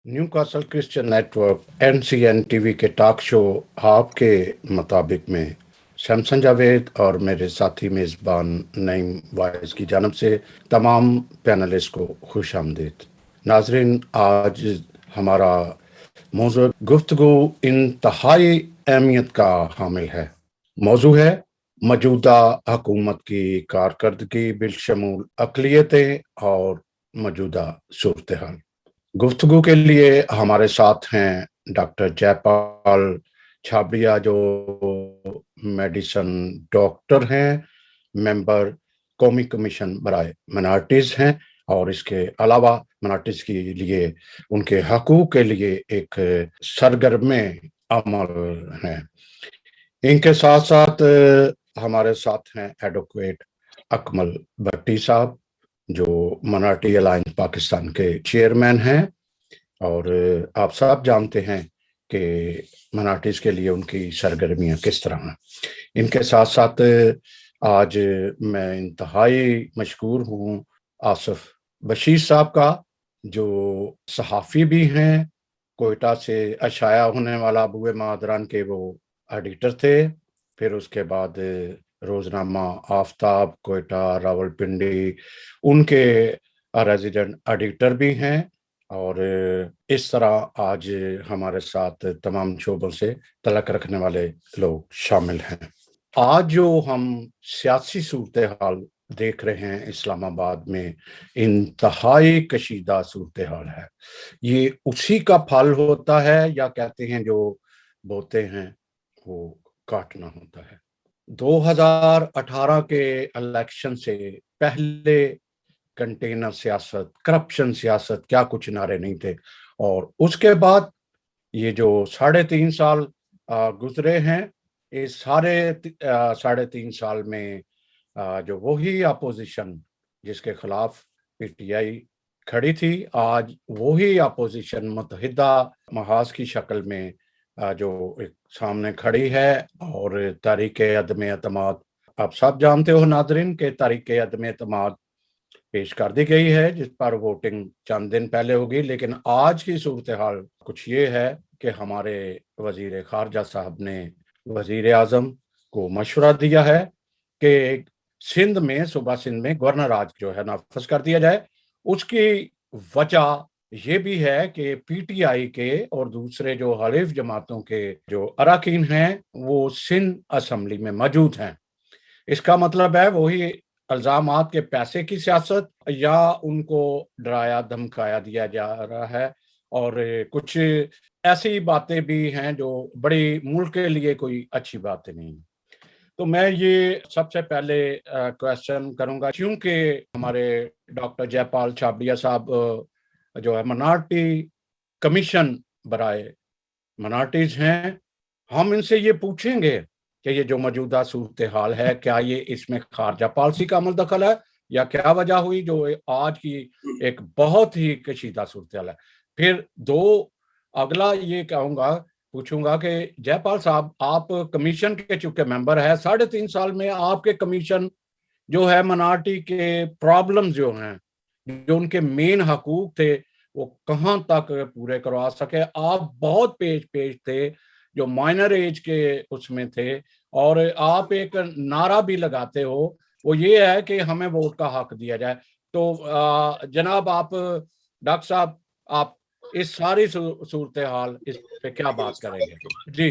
New castle Christian network NCN TV के talk show आपके मुताबिक में शमसन जावेद और मेरे साथी मेज़बान नईम वाइज की जानब से तमाम पैनलिस्ट को खुश आमदीद। नाजरीन, आज हमारा मौजू गुफ्तगू इंतहाई अहमियत का हामिल है। मौजू है मौजूदा हुकूमत की कारकर्दगी बिलशमूल अक़लियतें और मौजूदा सूरत हाल। गुफ्तगू के लिए हमारे साथ हैं डॉक्टर जयपाल छाबड़िया, जो मेडिसिन डॉक्टर हैं, मेंबर कौमी कमीशन बराए मिनॉरिटीज़ हैं और इसके अलावा मिनॉरिटीज़ के लिए उनके हकूक़ के लिए एक सरगर्म अमल हैं। इनके साथ साथ हमारे साथ हैं एडवोकेट अकमल भट्टी साहब, जो मिनॉरिटी अलायंस पाकिस्तान के चेयरमैन हैं, और आप सब जानते हैं कि मिनॉरिटीज़ के लिए उनकी सरगर्मियाँ किस तरह हैं। इनके साथ साथ आज मैं इंतहाई मशकूर हूँ आसिफ बशीर साहब का, जो सहाफ़ी भी हैं, कोयटा से अशाया होने वाला अबूए मादरान के वो एडिटर थे, फिर उसके बाद रोज़नामा आफ्ताब कोयटा रावलपिंडी उनके रेजिडेंट एडिटर भी हैं, और इस तरह आज हमारे साथ तमाम शोबों से तलक रखने वाले लोग शामिल हैं। आज जो हम सियासी सूरत हाल देख रहे हैं इस्लामाबाद में, इंतहाई कशीदा सूरत हाल है। ये उसी का फल होता है, या कहते हैं जो बोते हैं वो काटना होता है। 2018 के इलेक्शन से पहले कंटेनर सियासत, करप्शन सियासत, क्या कुछ नारे नहीं थे, और उसके बाद ये जो 3.5 साल गुजरे हैं, इस सारे 3.5 साल में जो वही अपोजिशन जिसके खिलाफ PTI खड़ी थी, आज वही अपोजिशन मुत्तहिदा महाज की शक्ल में जो एक सामने खड़ी है, और तहरीक अदम एतमाद, आप सब जानते हो नादरीन के तहरीक अदम एतमाद पेश कर दी गई है, जिस पर वोटिंग चंद दिन पहले होगी। लेकिन आज की सूरत हाल कुछ ये है कि हमारे वजीर खारजा साहब ने वजीर आजम को मशवरा दिया है कि सिंध में, सूबा सिंध में गवर्नर आज जो है नाफज कर दिया जाए। उसकी वजह ये भी है कि PTI के और दूसरे जो हलीफ जमातों के जो अरकान हैं वो सिंध असम्बली में मौजूद हैं। इसका मतलब है वही इल्ज़ामात के पैसे की सियासत, या उनको डराया धमकाया दिया जा रहा है, और कुछ ऐसी बातें भी हैं जो बड़ी मुल्क के लिए कोई अच्छी बातें नहीं। तो मैं ये सबसे पहले क्वेश्चन करूंगा, क्योंकि हमारे डॉक्टर जयपाल छाबड़िया साहब जो है मिनॉरिटी कमीशन बराए मिनॉरिटीज हैं, हम इनसे ये पूछेंगे कि ये जो मौजूदा सूरत हाल है, क्या ये इसमें खारजा पॉलिसी का अमल दखल है, या क्या वजह हुई जो आज की एक बहुत ही कशीदा सूरत हाल है। फिर अगला ये कहूँगा, पूछूंगा कि जयपाल साहब, आप कमीशन के चूंकि मेंबर है, 3.5 साल में आपके कमीशन जो है मिनॉरिटी के प्रॉब्लम्स जो हैं, जो उनके मेन हकूक थे, वो कहाँ तक पूरे करवा सके। आप बहुत पेश थे जो माइनर एज के उसमें थे, और आप एक नारा भी लगाते हो, वो ये है कि हमें वोट का हक दिया जाए। तो जनाब, आप डॉक्टर साहब, आप इस सारी सूरत हाल इस पे क्या बात करेंगे? जी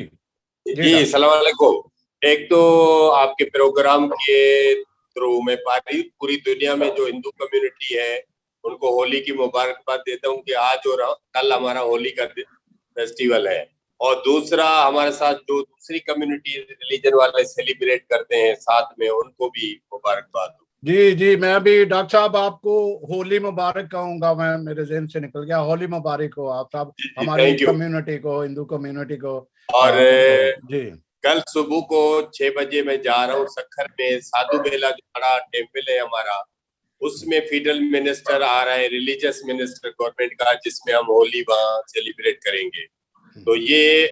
जी, सलाम अलैकुम। एक तो आपके प्रोग्राम के थ्रू मैं पूरी दुनिया में जो हिंदू कम्युनिटी है उनको होली की मुबारकबाद देता हूँ कि आज और कल हमारा होली का फेस्टिवल है। और दूसरा हमारे साथ जो दूसरी कम्युनिटी रिलीजन वाले सेलिब्रेट करते हैं साथ में, उनको भी मुबारकबाद हो। जी जी, मैं भी डॉक्टर साहब आपको होली मुबारक कहूंगा, मैं मेरे जहन से निकल गया। होली मुबारक हो आप सब, जी जी, हमारी थैंक यू। कम्युनिटी को, हिंदू कम्युनिटी को। और जी कल सुबह को 6 बजे मैं जा रहा हूँ सखर में, साधु बेला जो बड़ा टेम्पल है हमारा, उसमें फेडरल मिनिस्टर आ रहा है, रिलीजियस मिनिस्टर गवर्नमेंट का, जिसमें हम होली वहाँ सेलिब्रेट करेंगे। तो ये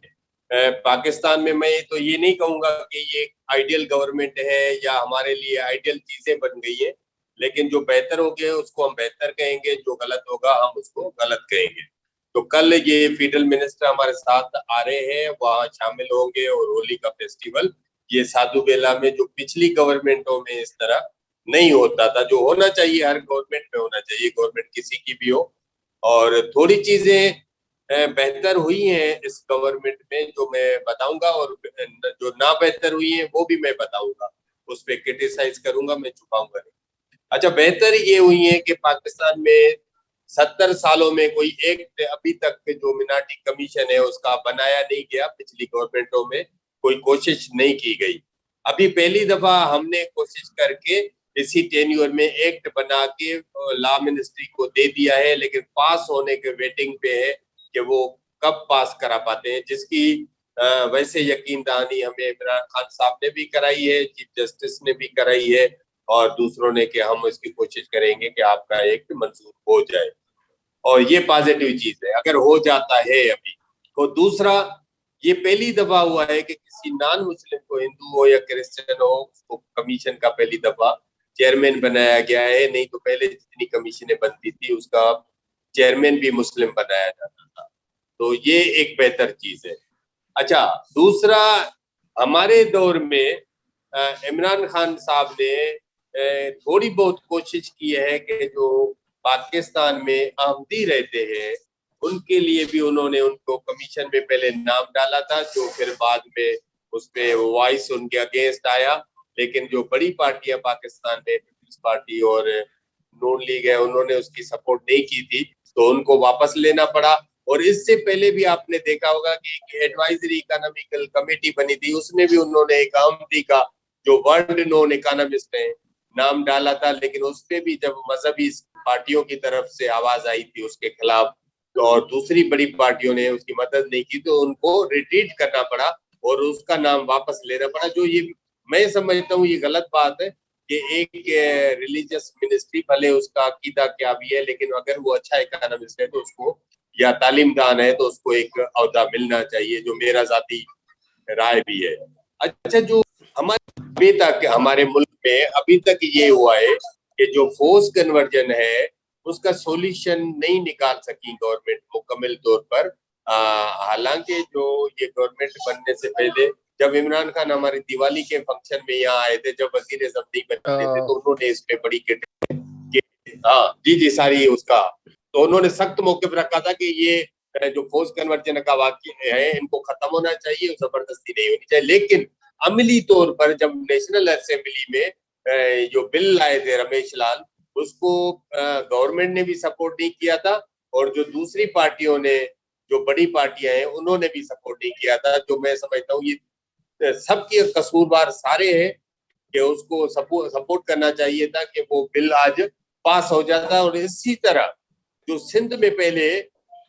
पाकिस्तान में मैं तो ये नहीं कहूंगा कि ये आइडियल गवर्नमेंट है या हमारे लिए आइडियल चीजें बन गई है, लेकिन जो बेहतर हो गया उसको हम बेहतर कहेंगे, जो गलत होगा हम उसको गलत कहेंगे। तो कल ये फेडरल मिनिस्टर हमारे साथ आ रहे हैं, वहाँ शामिल होंगे और होली का फेस्टिवल ये साधु बेला में, जो पिछली गवर्नमेंटों में इस तरह नहीं होता था, जो होना चाहिए हर गवर्नमेंट में होना चाहिए, गवर्नमेंट किसी की भी हो। और थोड़ी चीजें बेहतर हुई हैं इस गवर्नमेंट में जो मैं बताऊंगा, और जो ना बेहतर हुई है वो भी मैं बताऊंगा, उस पर क्रिटिसाइज करूंगा, मैं छुपाऊंगा नहीं। अच्छा, बेहतर ये हुई है कि पाकिस्तान में 70 सालों में कोई एक अभी तक जो मिनाटी कमीशन है उसका बनाया नहीं गया, पिछली गवर्नमेंटों में कोई कोशिश नहीं की गई। अभी पहली दफा हमने कोशिश करके इसी टेन्योर में एक्ट बना के लॉ मिनिस्ट्री को दे दिया है, लेकिन पास होने के वेटिंग पे है कि वो कब पास करा पाते हैं, जिसकी वैसे यकीन दहानी हमें इमरान खान साहब ने भी कराई है, चीफ जस्टिस ने भी कराई है, और दूसरों ने, कि हम इसकी कोशिश करेंगे कि आपका एक्ट मंजूर हो जाए। और ये पॉजिटिव चीज है अगर हो जाता है अभी। तो दूसरा, ये पहली दफा हुआ है कि किसी नॉन मुस्लिम को, हिंदू हो या क्रिश्चियन हो, उसको कमीशन का पहली दफा चेयरमैन बनाया गया है। नहीं तो पहले जितनी कमीशनें बनती थी उसका चेयरमैन भी मुस्लिम बनाया जाता था। तो ये एक बेहतर चीज है। अच्छा, दूसरा, हमारे दौर में इमरान खान साहब ने थोड़ी बहुत कोशिश की है कि जो पाकिस्तान में अहमदी रहते हैं उनके लिए भी उन्होंने उनको कमीशन में पहले नाम डाला था, जो फिर बाद में उसमें वॉइस उनके अगेंस्ट आया। लेकिन जो बड़ी पार्टियां पाकिस्तान में, पीपल्स पार्टी और नून लीग है, उन्होंने उसकी सपोर्ट नहीं की थी, तो उनको वापस लेना पड़ा। और इससे पहले भी आपने देखा होगा कि एक एडवाइजरी इकोनॉमिकल कमेटी बनी थी, उसमें भी उन्होंने एक अहमदी का, जो वर्ल्ड नोन इकोनॉमिस्ट है, नाम डाला था। लेकिन उसपे भी जब मजहबी पार्टियों की तरफ से आवाज आई थी उसके खिलाफ, तो और दूसरी बड़ी पार्टियों ने उसकी मदद नहीं की, तो उनको रिट्रीट करना पड़ा और उसका नाम वापस लेना पड़ा। जो ये मैं समझता हूँ ये गलत बात है कि एक रिलीजियस मिनिस्ट्री, भले उसका अकीदा क्या भी है, लेकिन अगर वो अच्छा इकोनॉमिस्ट है तो उसको, या तालीमदान है तो उसको एक अहदा मिलना चाहिए, जो मेरा जाती राय भी है। अच्छा, जो हमारे अभी तक हमारे मुल्क में अभी तक ये हुआ है कि जो फोर्स कन्वर्जन है उसका सॉल्यूशन नहीं निकाल सकी गवर्नमेंट मुकम्मल तौर पर। हालांकि जो ये गवर्नमेंट बनने से पहले, जब इमरान खान हमारी दिवाली के फंक्शन में यहाँ आए थे, जब वजीर आज़म नहीं बने थे, तो उन्होंने इस पे बड़ी हाँ जी जी सारी उसका, तो उन्होंने सख्त मौके पर रखा था कि ये जो फोर्स कन्वर्जन का वाक्य है इनको खत्म होना चाहिए, जबरदस्ती नहीं होनी चाहिए। लेकिन अमली तौर पर जब नेशनल असेंबली में जो बिल लाए थे रमेश लाल, उसको गवर्नमेंट ने भी सपोर्ट नहीं किया था, और जो दूसरी पार्टियों ने, जो बड़ी पार्टियां हैं, उन्होंने भी सपोर्ट नहीं किया था। जो मैं समझता हूँ ये सबके कसूरवार सारे हैं कि उसको सपोर्ट करना चाहिए था कि वो बिल आज पास हो जाता। और इसी तरह जो सिंध में पहले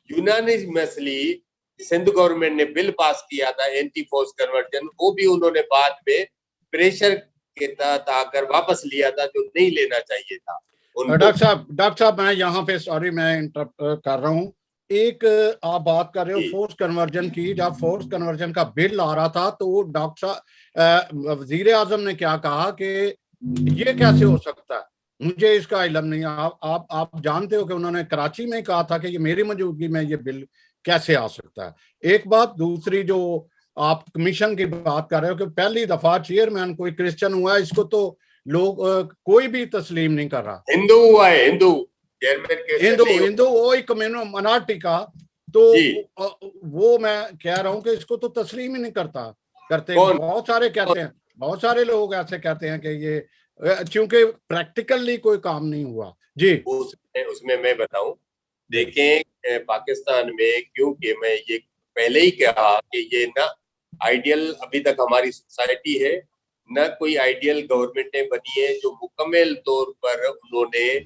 यूनानिमसली सिंध गवर्नमेंट ने बिल पास किया था एंटी फोर्स कन्वर्जन, वो भी उन्होंने बाद में प्रेशर के तहत आकर वापस लिया था, जो नहीं लेना चाहिए था उनको। डॉक्टर साहब मैं यहाँ पे, सॉरी मैं इंटरप्ट कर रहा हूँ। एक आप बात कर रहे हो फोर्स कन्वर्जन की, जब फोर्स कन्वर्जन का बिल आ रहा था तो डॉक्टर साहब, वजीर आजम ने क्या कहा कि ये कैसे हो सकता है, मुझे इसका इल्म नहीं। आप जानते हो कि उन्होंने कराची में कहा था कि ये मेरी मौजूदगी में ये बिल कैसे आ सकता है। एक बात, दूसरी जो आप कमीशन की बात कर रहे हो कि पहली दफा चेयरमैन कोई क्रिश्चियन हुआ है, इसको तो लोग कोई भी तस्लीम नहीं कर रहा। हिंदू हुआ है, हिंदू चेयरमैन हिंदू हिंदू वो एक मिनॉरिटी का, तो वो मैं कह रहा हूँ कि इसको तो तस्लीम ही नहीं करते। बहुत सारे कहते हैं, बहुत सारे लोग ऐसे कहते हैं कि ये क्योंकि प्रैक्टिकली कोई काम नहीं हुआ। जी उसमें मैं बताऊं, देखें पाकिस्तान में, क्योंकि मैं ये पहले ही कहा कि ये ना आइडियल अभी तक हमारी सोसाइटी है, न कोई आइडियल गवर्नमेंटें बनी है जो मुकम्मल तौर पर उन्होंने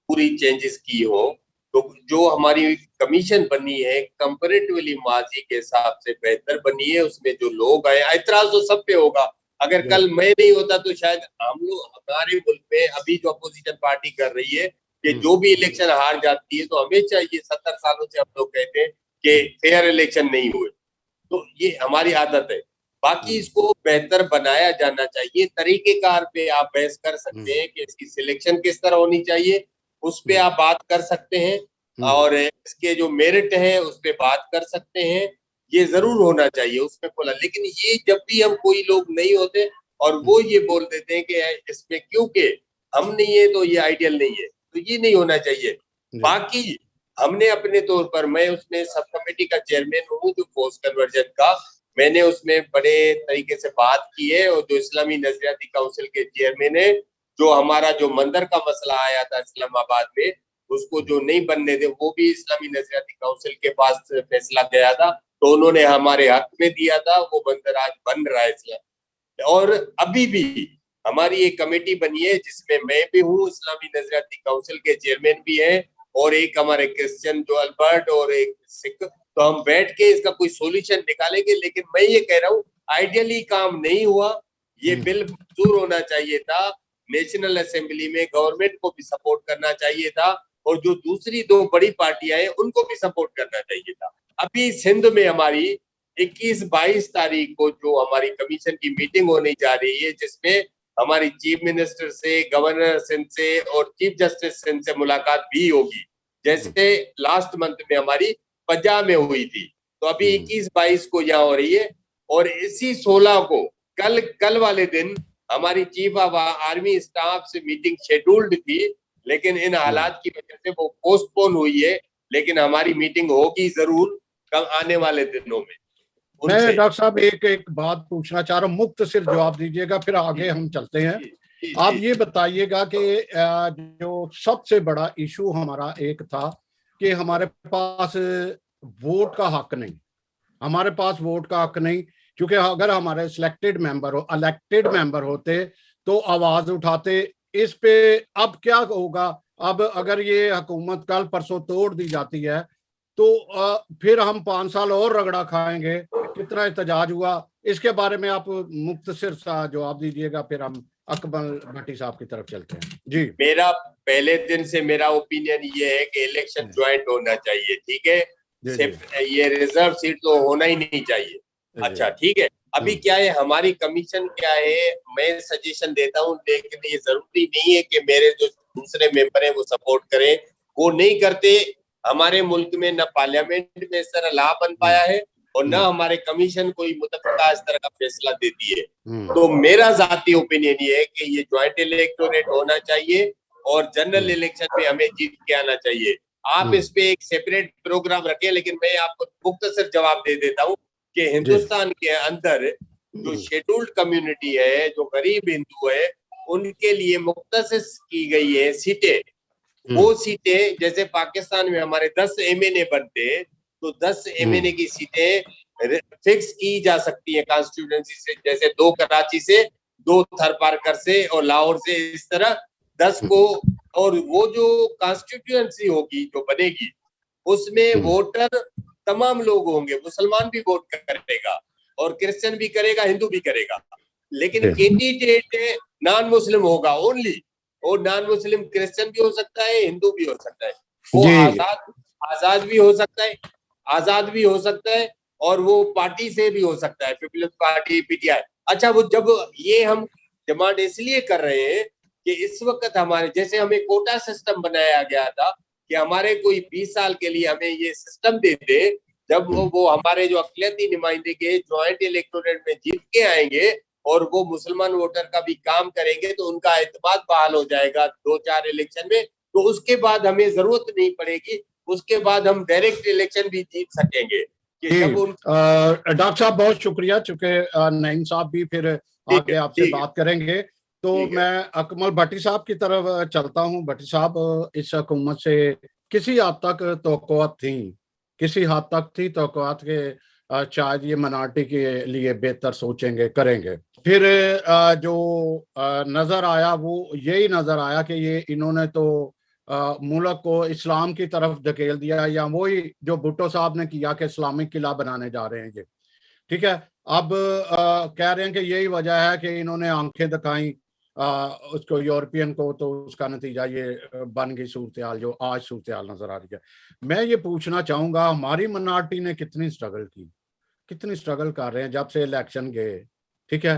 पूरी चेंजेस की हो। तो जो हमारी कमीशन बनी है कंपैरेटिवली माजी के हिसाब से बेहतर बनी है। उसमें जो लोग आए, ऐतराज तो सब पे होगा। अगर कल मैं नहीं होता तो शायद हम लोग, हमारे मुल्क में अभी जो अपोजिशन पार्टी कर रही है कि जो भी इलेक्शन हार जाती है तो हमेशा ये 70 सालों से हम लोग कहते हैं कि फेयर इलेक्शन नहीं हुए, तो ये हमारी आदत है। बाकी इसको बेहतर बनाया जाना चाहिए। तरीकेकार पे आप बहस कर सकते हैं कि इसकी सिलेक्शन किस तरह होनी चाहिए, उस पे आप बात कर सकते हैं, और इसके जो मेरिट है उस पे बात कर सकते हैं। ये जरूर होना चाहिए, उसमें बोला। लेकिन ये जब भी हम कोई लोग नहीं होते और वो ये बोल देते हैं कि इसमें क्योंकि हम नहीं है तो ये आइडियल नहीं है, तो ये नहीं होना चाहिए। बाकी हमने अपने तौर पर, मैं उसमें सब कमेटी का चेयरमैन हूँ जो फोर्स कन्वर्जन का, मैंने उसमें बड़े तरीके से बात की है। और जो इस्लामी नजरियाती काउंसिल के चेयरमैन है, जो हमारा जो मंदिर का मसला आया था इस्लामाबाद में, उसको जो नहीं बनने दे, वो भी इस्लामी नजरियाती काउंसिल के पास फैसला गया था, तो उन्होंने हमारे हक में दिया था। वो मंदिर आज बन रहा है इस्लाम। और अभी भी हमारी एक कमेटी बनी है जिसमें मैं भी हूँ, इस्लामी नजरियाती काउंसिल के चेयरमैन भी हैं, और एक हमारे क्रिश्चियन जो अल्बर्ट और एक सिख। तो हम बैठ के इसका कोई सॉल्यूशन निकालेंगे। लेकिन मैं ये कह रहा हूँ आइडियली काम नहीं हुआ। ये बिल मंजूर होना चाहिए था, नेशनल असेंबली में गवर्नमेंट को भी सपोर्ट करना चाहिए था, और जो दूसरी दो बड़ी पार्टियां हैं उनको भी सपोर्ट करना चाहिए था। अभी सिंध में हमारी 21-22 तारीख को जो हमारी कमीशन की मीटिंग होने जा रही है, जिसमें हमारी चीफ मिनिस्टर से, गवर्नर सिंध से और चीफ जस्टिस सिंध से मुलाकात भी होगी, जैसे लास्ट मंथ में हमारी पंजाब में हुई थी। तो अभी 21-22 को यहाँ हो रही है, और इसी 16 को कल वाले दिन हमारी चीफ ऑफ आर्मी स्टाफ से मीटिंग शेड्यूल्ड थी, लेकिन इन हालात की वजह से वो पोस्टपोन हुई है। लेकिन हमारी मीटिंग होगी जरूर कल आने वाले दिनों में। मैं डॉक्टर साहब एक बात पूछना चाह रहा हूँ, मुक्त सिर जवाब दीजिएगा, फिर आगे हम चलते हैं। आप ये बताइएगा कि जो सबसे बड़ा इशू हमारा एक था कि हमारे पास वोट का हक नहीं, हमारे पास वोट का हक नहीं, क्योंकि अगर हमारे सिलेक्टेड मेंबर हो, इलेक्टेड मेंबर होते तो आवाज उठाते इस पे। अब क्या होगा, अब अगर ये हुकूमत कल परसों तोड़ दी जाती है तो फिर हम 5 साल और रगड़ा खाएंगे। कितना एहतजाज हुआ, इसके बारे में आप मुख्तसर सा जवाब दीजिएगा, फिर हम अकमल भट्टी साहब की तरफ चलते हैं। जी, मेरा पहले दिन से मेरा ओपिनियन ये है कि इलेक्शन ज्वाइंट होना चाहिए, ठीक है। ये रिजर्व सीट तो होना ही नहीं चाहिए। अच्छा, ठीक है। अभी क्या है, हमारी कमीशन क्या है, मैं सजेशन देता हूँ, लेकिन ये जरूरी नहीं है कि मेरे जो दूसरे मेंबर हैं वो सपोर्ट करें। वो नहीं करते। हमारे मुल्क में न पार्लियामेंट में इस तरह लॉ बन पाया है, और न हमारे कमीशन कोई मुतफ़िका इस तरह का फैसला देती है। तो मेरा जाती ओपिनियन ये है कि ये ज्वाइंट इलेक्टोरेट होना चाहिए, और जनरल इलेक्शन में हमें जीत के आना चाहिए। आप इस पे एक सेपरेट प्रोग्राम रखें, लेकिन मैं आपको मुख्तसर जवाब दे देता हूँ कि हिंदुस्तान के अंदर जो शेड्यूल्ड कम्युनिटी है, जो गरीब हिंदू है, उनके लिए मुख्तसर की गई है सीटें। वो सीटें, जैसे पाकिस्तान में हमारे 10 एमएनए बनते हैं, तो 10 एमएनए की सीटें फिक्स की जा सकती है कॉन्स्टिट्यूएंसी से, जैसे 2 कराची से, 2 थरपारकर से और लाहौर से, इस तरह 10 को। और वो जो कॉन्स्टिट्यूएंसी होगी जो बनेगी, उसमें वोटर तमाम लोग होंगे। मुसलमान भी वोट करेगा, और क्रिश्चियन भी करेगा, हिंदू भी करेगा, लेकिन कैंडिडेट नॉन मुस्लिम होगा ओनली। और नॉन मुस्लिम क्रिश्चियन भी हो सकता है, हिंदू भी हो सकता है। वो आजाद भी हो सकता है, आजाद भी हो सकता है, और वो पार्टी से भी हो सकता है, पीपल्स पार्टी, पीटीआई। अच्छा, वो जब ये हम डिमांड इसलिए कर रहे हैं कि इस वक्त हमारे, जैसे हमें कोटा सिस्टम बनाया गया था कि हमारे कोई 20 साल के लिए हमें ये सिस्टम दे दे, जब वो हमारे जो अक़लियती नुमाइंदे के ज्वाइंट इलेक्टोरेट में जीत के आएंगे और वो मुसलमान वोटर का भी काम करेंगे, तो उनका एतमाद बहाल हो जाएगा 2-4 इलेक्शन में। तो उसके बाद हमें जरूरत नहीं पड़ेगी, उसके बाद हम डायरेक्ट इलेक्शन भी जीत सकेंगे। डॉक्टर साहब बहुत शुक्रिया, चूंकि नईम साहब भी फिर आगे आपसे बात करेंगे, तो मैं अकमल भट्टी साहब की तरफ चलता हूँ। भट्टी साहब, इस हुकूमत से किसी हद तक तवक्कुआत थी, किसी हद तक थी तवक्कुआत के शायद ये मिnority के लिए बेहतर सोचेंगे, करेंगे। फिर जो नजर आया वो यही नजर आया कि ये इन्होंने तो मुल्क को इस्लाम की तरफ धकेल दिया, या वही जो भुट्टो साहब ने किया कि इस्लामिक किला बनाने जा रहे हैं ये, ठीक है। अब कह रहे हैं कि यही वजह है कि इन्होंने आंखें दिखाई उसको यूरोपियन को, तो उसका नतीजा ये बन गई सूरत हाल जो आज सूरत हाल नजर आ रही है। मैं ये पूछना चाहूंगा, हमारी मिnority ने कितनी स्ट्रगल की, कितनी स्ट्रगल कर रहे हैं जब से इलेक्शन गए, ठीक है।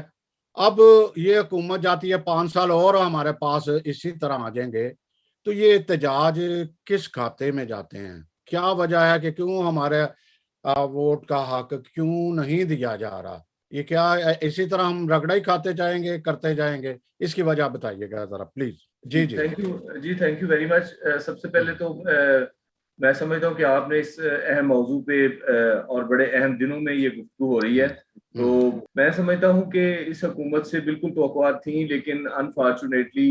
अब ये हुकूमत जाती है, 5 साल और हमारे पास इसी तरह आ जाएंगे, तो ये एहतजाज किस खाते में जाते हैं? क्या वजह है कि क्यों हमारे वोट का हक क्यों नहीं दिया जा रहा? ये क्या इसी तरह हम रगड़ा ही खाते जाएंगे, करते जाएंगे? इसकी वजह बताइएगा जरा प्लीज। जी जी थैंक यू वेरी मच। सबसे पहले तो मैं समझता हूँ कि आपने इस अहम मौजू पे और बड़े अहम दिनों में ये गुफ्तगू हो रही है, तो मैं समझता हूँ कि इस हुकूमत से बिल्कुल तवक्कुआत थी, लेकिन अनफॉर्चुनेटली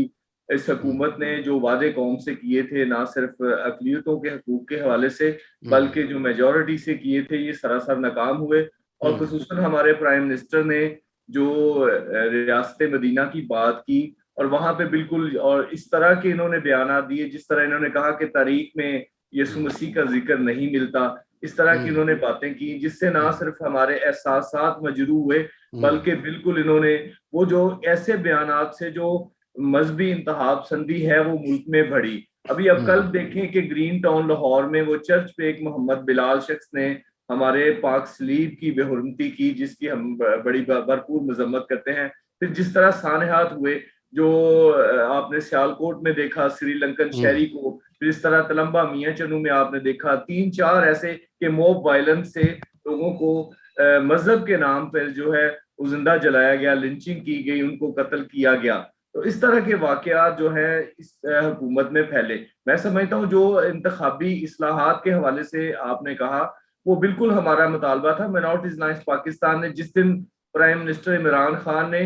इस हुकूमत ने जो वादे कौम से किए थे, ना सिर्फ अक़लियतों के हकूक के हवाले से बल्कि जो मेजॉरिटी से किए थे, ये सरासर नाकाम हुए। और खुसूसन हमारे प्राइम मिनिस्टर ने जो रियासत मदीना की बात की, और वहां पे बिल्कुल और इस तरह के इन्होंने बयान दिए, जिस तरह इन्होंने कहा कि तारीख में यीशु मसीह का जिक्र नहीं मिलता, इस तरह की इन्होंने बातें की, जिससे ना सिर्फ हमारे एहसासात मजरू हुए, बल्कि बिल्कुल इन्होंने वो जो ऐसे बयानात से जो मजहबी इंतहा पसंदी है वो मुल्क में बढ़ी। अभी अब कल देखें कि ग्रीन टाउन लाहौर में वो चर्च पे एक मोहम्मद बिलाल शख्स ने हमारे पाक सलीब की बेहुरमती की, जिसकी हम बड़ी भरपूर मजम्मत करते हैं। फिर जिस तरह सानहात हुए, जो आपने सियालकोट में देखा श्रीलंकन शहरी को, फिर इस तरह तलम्बा मियां चनू में आपने देखा 3-4 ऐसे के मॉब वायलेंस से लोगों को मजहब के नाम पर जो है वो जिंदा जलाया गया, लिंचिंग की गई, उनको कत्ल किया गया। तो इस तरह के वाकयात जो है इस हुकूमत में फैले। मैं समझता हूँ जो इंतखाबी इस्लाहात के हवाले से आपने कहा, वो बिल्कुल हमारा मुतालबा था। मिनॉरिटीज अलायंस पाकिस्तान ने जिस दिन प्राइम मिनिस्टर इमरान खान ने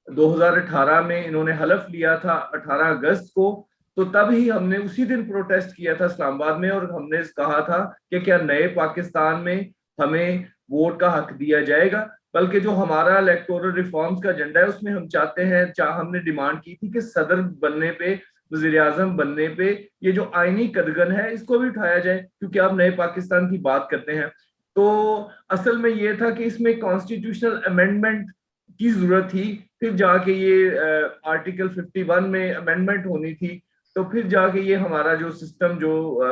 2018 में इन्होंने हलफ लिया था 18 अगस्त को, तो तब ही हमने उसी दिन प्रोटेस्ट किया था इस्लामाबाद में, और हमने कहा था कि क्या नए पाकिस्तान में हमें वोट का हक दिया जाएगा, बल्कि जो हमारा इलेक्टोरल रिफॉर्म्स का एजेंडा है उसमें हम चाहते हैं, हमने डिमांड की थी कि सदर बनने पे, वजीर आजम बनने पे ये जो आईनी कदगन है इसको भी उठाया जाए, क्योंकि आप नए पाकिस्तान की बात करते हैं। तो असल में ये था कि इसमें कॉन्स्टिट्यूशनल अमेंडमेंट की जरूरत थी, फिर जाके ये आर्टिकल 51 में अमेंडमेंट होनी थी, तो फिर जाके ये हमारा जो सिस्टम जो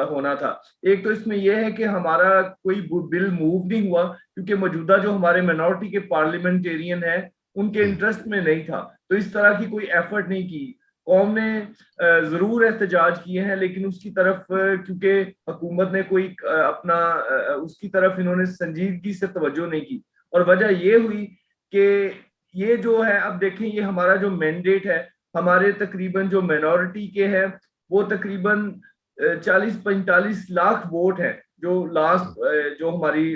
होना था। एक तो इसमें यह है कि हमारा कोई बिल मूव नहीं हुआ, क्योंकि मौजूदा जो हमारे माइनॉरिटी के पार्लियामेंटेरियन है उनके इंटरेस्ट में नहीं था, तो इस तरह की कोई एफर्ट नहीं की। कौम ने जरूर एहतजाज किए हैं, लेकिन उसकी तरफ क्योंकि हुकूमत ने कोई अपना उसकी तरफ इन्होंने संजीदगी से तवज्जो नहीं की, और वजह ये हुई कि ये जो है, अब देखें ये हमारा जो मैंडेट है, हमारे तकरीबन जो माइनॉरिटी के हैं वो तकरीबन 40-45 लाख वोट है, जो लास्ट जो हमारी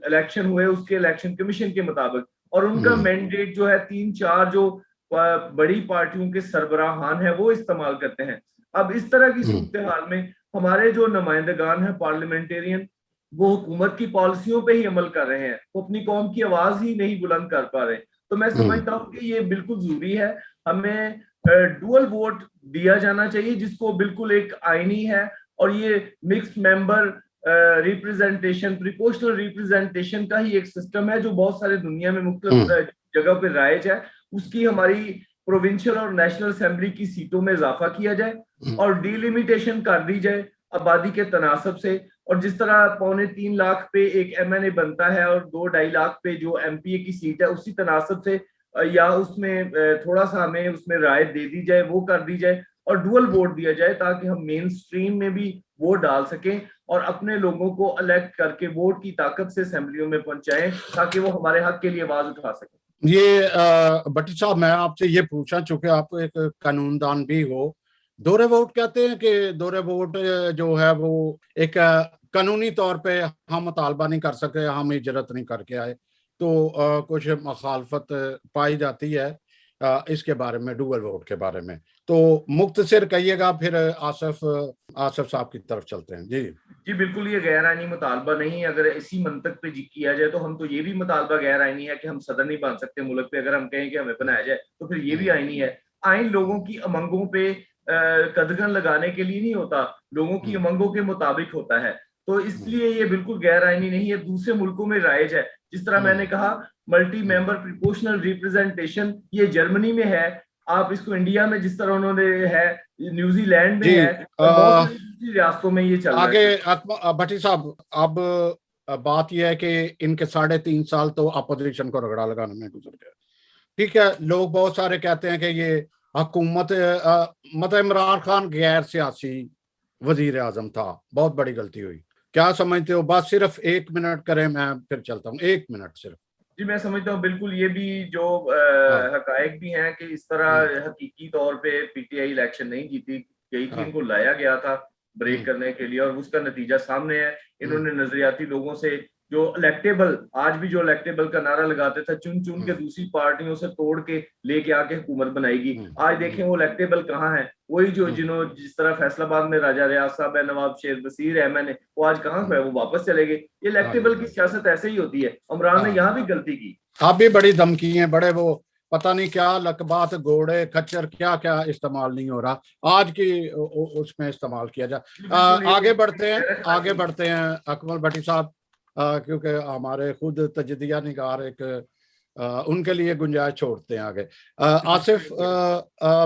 इलेक्शन हुए उसके इलेक्शन कमीशन के मुताबिक, और उनका मैंडेट जो है 3-4 जो बड़ी पार्टियों के सरबराहान है वो इस्तेमाल करते हैं। अब इस तरह की सूरत हाल में हमारे जो नुमाइंदगान है पार्लियामेंटेरियन, वो हुकूमत की पॉलिसियों पे ही अमल कर रहे हैं, वो अपनी कौम की आवाज ही नहीं बुलंद कर पा रहे। तो मैं समझता हूँ कि ये बिल्कुल जरूरी है, हमें डुअल वोट दिया जाना चाहिए, जिसको बिल्कुल एक आईनी है, और ये mixed member representation, proportional representation का ही एक सिस्टम है जो बहुत सारे दुनिया में मुख्तलिफ जगह पे राइज है। उसकी हमारी प्रोविंशियल और नेशनल असेंबली की सीटों में इजाफा किया जाए और डिलिमिटेशन कर दी जाए आबादी के तनासब से, और जिस तरह 3.25 लाख पे एक एमएनए बनता है और 2-2.5 लाख पे जो एमपीए की सीट है, उसी तनासब से या उसमें थोड़ा सा हमें उसमें राय दे दी जाए, वो कर दी जाए, और डुअल वोट दिया जाए, ताकि हम मेन स्ट्रीम में भी वोट डाल सकें और अपने लोगों को इलेक्ट करके वोट की ताकत से असेंबलियों में पहुंचाएं, ताकि वो हमारे हक के लिए आवाज उठा सकें। ये भट्टी साहब, मैं आपसे ये पूछा, चूंकि आप एक कानूनदान भी हो, दोहरे वोट कहते हैं कि दोहरे वोट जो है वो एक कानूनी तौर पे हम मुतालबा नहीं कर सके, हम इजरत नहीं करके आए, तो कुछ मुखालफत पाई जाती है इसके बारे में, डुअल वोट के बारे में। तो मुख्तसर कहिएगा, फिर आसिफ साहब की तरफ चलते हैं। जी जी बिल्कुल, ये गैर आईनी मुतालबा नहीं है। अगर इसी मंतक पे किया जाए तो हम तो ये भी मुतालबा गैर आईनी है कि हम सदर नहीं बन सकते मुल्क पे। अगर हम कहें कि हमें बनाया जाए तो फिर ये भी आईनी है। आइन लोगों की उमंगों पे कदगन लगाने के लिए नहीं होता, लोगों की उमंगों के मुताबिक होता है। तो इसलिए ये बिल्कुल गैर आईनी नहीं है, दूसरे मुल्कों में राइज है। जिस तरह मैंने कहा मल्टी मेंबर प्रोपोर्शनल रिप्रेजेंटेशन ये जर्मनी में है, आप इसको इंडिया में जिस तरह उन्होंने है, न्यूजीलैंड में जी है, और बहुत सारी दूसरी रियासतों में ये चल रहा आगे है। भट्टी साहब, अब बात यह है कि इनके 3.5 साल तो अपोजिशन को रगड़ा लगाने में गुजर गया। ठीक है, लोग बहुत सारे कहते हैं कि ये हुकूमत मतलब इमरान खान गैर सियासी वजीर आजम था, बहुत बड़ी गलती हुई। क्या समझते हो? बस सिर्फ 1 मिनट करें, मैं फिर चलता हूँ, 1 मिनट सिर्फ। जी मैं समझता हूँ बिल्कुल, ये भी जो हाँ हकायक भी हैं कि इस तरह हकीकी तौर पे पीटीआई इलेक्शन नहीं जीती गई थी, हाँ इनको लाया गया था ब्रेक करने के लिए, और उसका नतीजा सामने है। इन्होंने नजरियाती लोगों से जो इलेक्टेबल, आज भी जो इलेक्टेबल का नारा लगाते थे, चुन चुन के दूसरी पार्टियों से तोड़ के लेके आके हुकूमत बनाएगी, आज देखें वो इलेक्टेबल कहाँ है। वही जो जिस तरह फैसलाबाद में राजा रियाज साहब है, नवाब शेर बसीर है, मैंने वो आज कहाँ है, वो वापस चले गए। ये इलेक्टेबल की सियासत ऐसे ही होती है। इमरान ने यहाँ भी गलती की। आप भी बड़ी धमकी हैं, बड़े वो पता नहीं क्या लकबात, घोड़े खच्चर क्या क्या इस्तेमाल नहीं हो रहा, आज की उसमें इस्तेमाल किया जाए। आगे बढ़ते हैं, आगे बढ़ते हैं अकमल भट्टी साहब, क्योंकि हमारे खुद तजदिया निगार एक उनके लिए गुंजाइश छोड़ते हैं आगे। आसिफ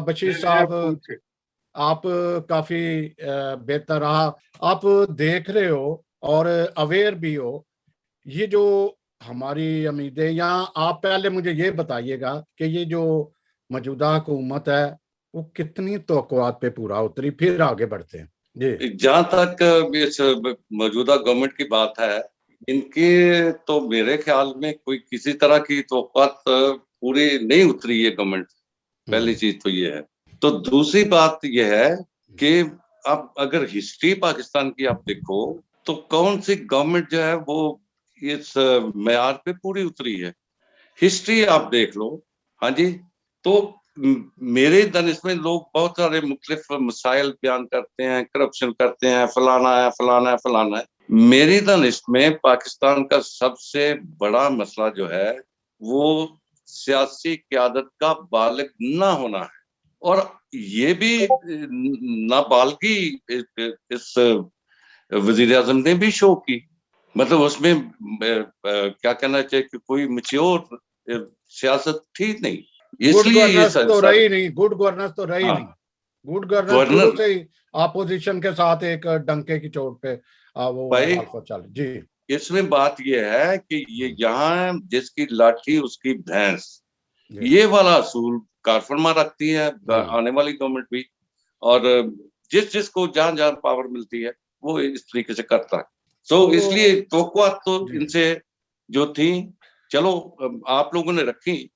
बशीर साहब, आप काफी बेहतर रहा, आप देख रहे हो और अवेयर भी हो, ये जो हमारी उम्मीदें, या आप पहले मुझे ये बताइएगा कि ये जो मौजूदा हुकूमत है वो कितनी तवक्कुआत पे पूरा उतरी, फिर आगे बढ़ते हैं। जी जहां तक इस मौजूदा गवर्नमेंट की बात है, इनके तो मेरे ख्याल में कोई किसी तरह की तवक्कुआत पूरी नहीं उतरी है गवर्नमेंट। पहली चीज तो ये है। तो दूसरी बात यह है कि अब अगर हिस्ट्री पाकिस्तान की आप देखो तो कौन सी गवर्नमेंट जो है वो इस मेयार पे पूरी उतरी है, हिस्ट्री आप देख लो। हाँ जी, तो मेरे दानिश में लोग बहुत सारे मुख्तलिफ मसाइल बयान करते हैं, करप्शन करते हैं, फलाना है फलाना है फलाना है। मेरी दानिश में पाकिस्तान का सबसे बड़ा मसला जो है वो सियासी क़यादत का बालिग ना होना है, और ये भी नाबालगी इस वजीर आजम ने भी शो की। मतलब उसमें क्या कहना चाहिए कि कोई मैच्योर सियासत थी नहीं, इसलिए ये तो रही नहीं, गुड गवर्नेंस तो रही नहीं। गुड गवर्नेंस शुरू से ही अपोजिशन के साथ एक डंके की चोट पे वो भाई चल जी। इसमें बात ये है कि ये यहाँ जिसकी लाठी उसकी भैंस, ये वाला असूल कारफरमा रखती है आने वाली गवर्नमेंट भी, और जिस जिसको जहां जहां पावर मिलती है वो इस तरीके से करता है। तो इसलिए तवक्कुआत तो इनसे जो थी, चलो आप लोगों ने रखी,